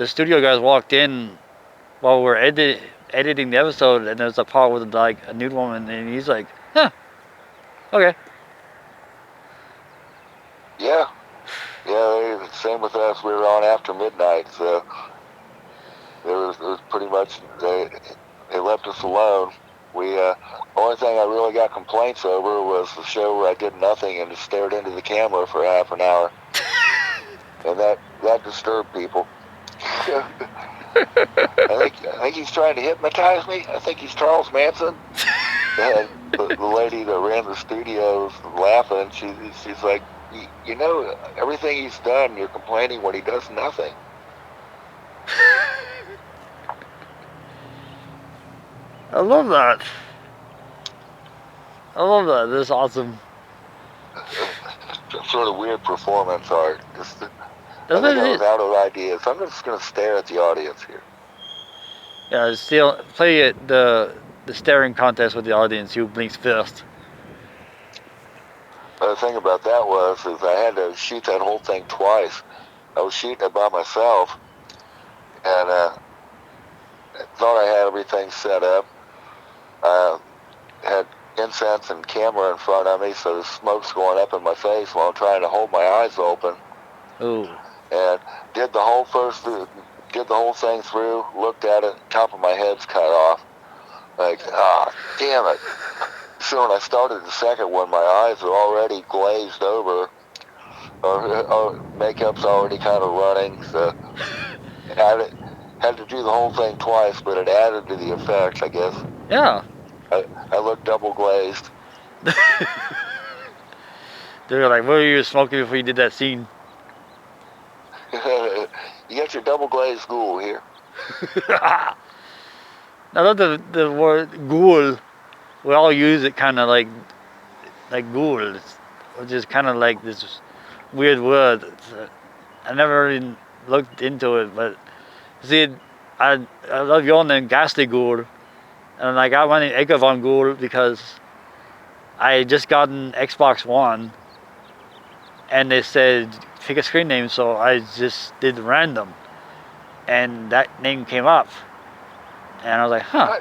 studio guys walked in while we were editing the episode, and there's a part with like a nude woman, and he's like, huh, okay. Yeah, same with us. We were on after midnight, so it was pretty much they left us alone. Only thing I really got complaints over was the show where I did nothing and just stared into the camera for half an hour, and that disturbed people. I think he's trying to hypnotize me. I think he's Charles Manson. And the lady that ran the studio was laughing. She's like, you know, everything he's done, you're complaining when he does nothing. I love that. I love that. That's awesome. Some sort of weird performance art. Just, I That's think what I it was is. out of ideas. I'm just going to stare at the audience here. Yeah, still play it, the staring contest with the audience. Who blinks first? The thing about that is I had to shoot that whole thing twice. I was shooting it by myself, and thought I had everything set up. Had incense and camera in front of me, so the smoke's going up in my face while I'm trying to hold my eyes open. Ooh. And did the whole thing through, looked at it, top of my head's cut off. Like, damn it. So when I started the second one, my eyes are already glazed over, or makeup's already kind of running, so I had to do the whole thing twice, but it added to the effect, I guess. Yeah. I looked double glazed. They were like, what were you smoking before you did that scene? You got your double glazed ghoul here. I love the word ghoul. We all use it kind of like ghoul, which is kind of like this weird word. I never really looked into it, but see, I love your name, Ghastly Ghoul. And I got one in Echo Von Ghoul because I had just gotten Xbox One and they said pick a screen name, so I just did random and that name came up and I was like, huh.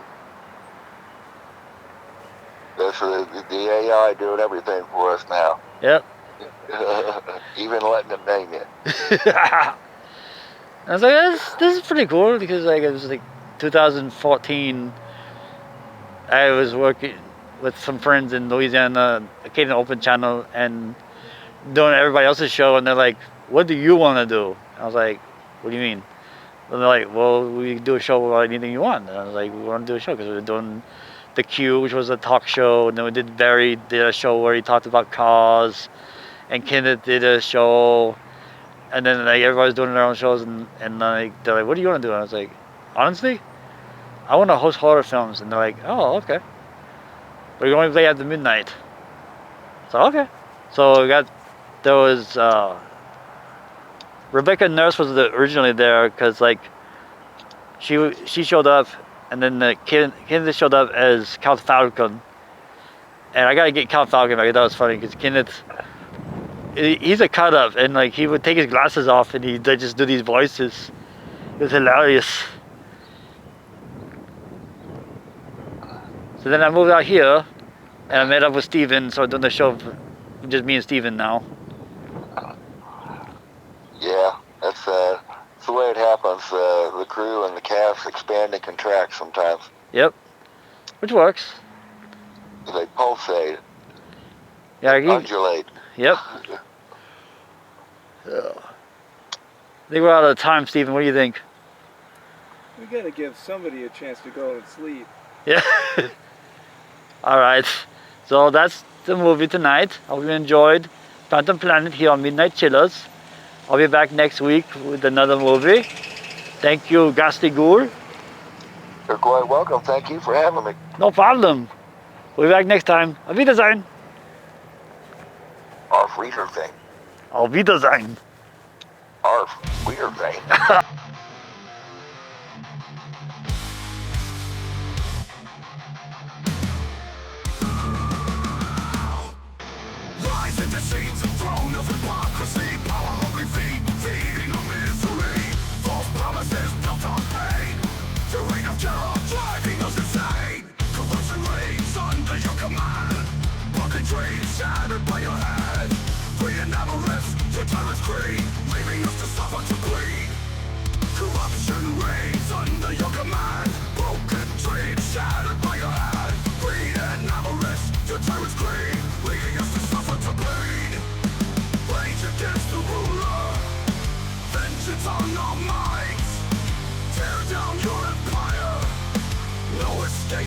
That's the AI doing everything for us now. Yep. Even letting them name it. I was like, this is pretty cool because like it was like 2014. I was working with some friends in Louisiana, Acadian Open Channel, and doing everybody else's show, and they're like, what do you want to do? I was like, what do you mean? And they're like, well, we do a show about anything you want. And I was like, we want to do a show because we were doing The Q, which was a talk show, and then we did Barry did a show where he talked about cars, and Kenneth did a show, and then like everybody's doing their own shows, and like they're like, what do you want to do? And I was like, honestly, I want to host horror films. And they're like, oh, okay. But you only play after midnight. So, okay. So there was, Rebecca Nurse was originally there because like, she showed up, and then the Kenneth showed up as Count Falcon. And I gotta get Count Falcon back. That was funny because Kenneth, he's a cut up, and like he would take his glasses off and he'd just do these voices. It was hilarious. So then I moved out here, and I met up with Steven, so I'm doing the show, just me and Steven now. Yeah, that's the way it happens. The crew and the cast expand and contract sometimes. Yep, which works. They pulsate. Yeah, undulate. Yep. I think we're out of time, Steven. What do you think? We gotta give somebody a chance to go and sleep. Yeah. Alright, so that's the movie tonight. I hope you enjoyed Phantom Planet here on Midnight Chillers. I'll be back next week with another movie. Thank you, Ghastly Ghoul. You're quite welcome. Thank you for having me. No problem. We'll be back next time. Auf Wiedersehen. Auf Wiedersehen. Auf Wiedersehen. Auf Wiedersehen. Rise into scenes, a throne of hypocrisy, power-hungry feet, feeding on misery, false promises built on pain, your reign of terror driving us insane, corruption reigns under your command, broken dreams shattered by your hand, free and avarice, your tyrant's creed, leaving us to suffer to bleed, corruption reigns under your command, broken dreams shattered by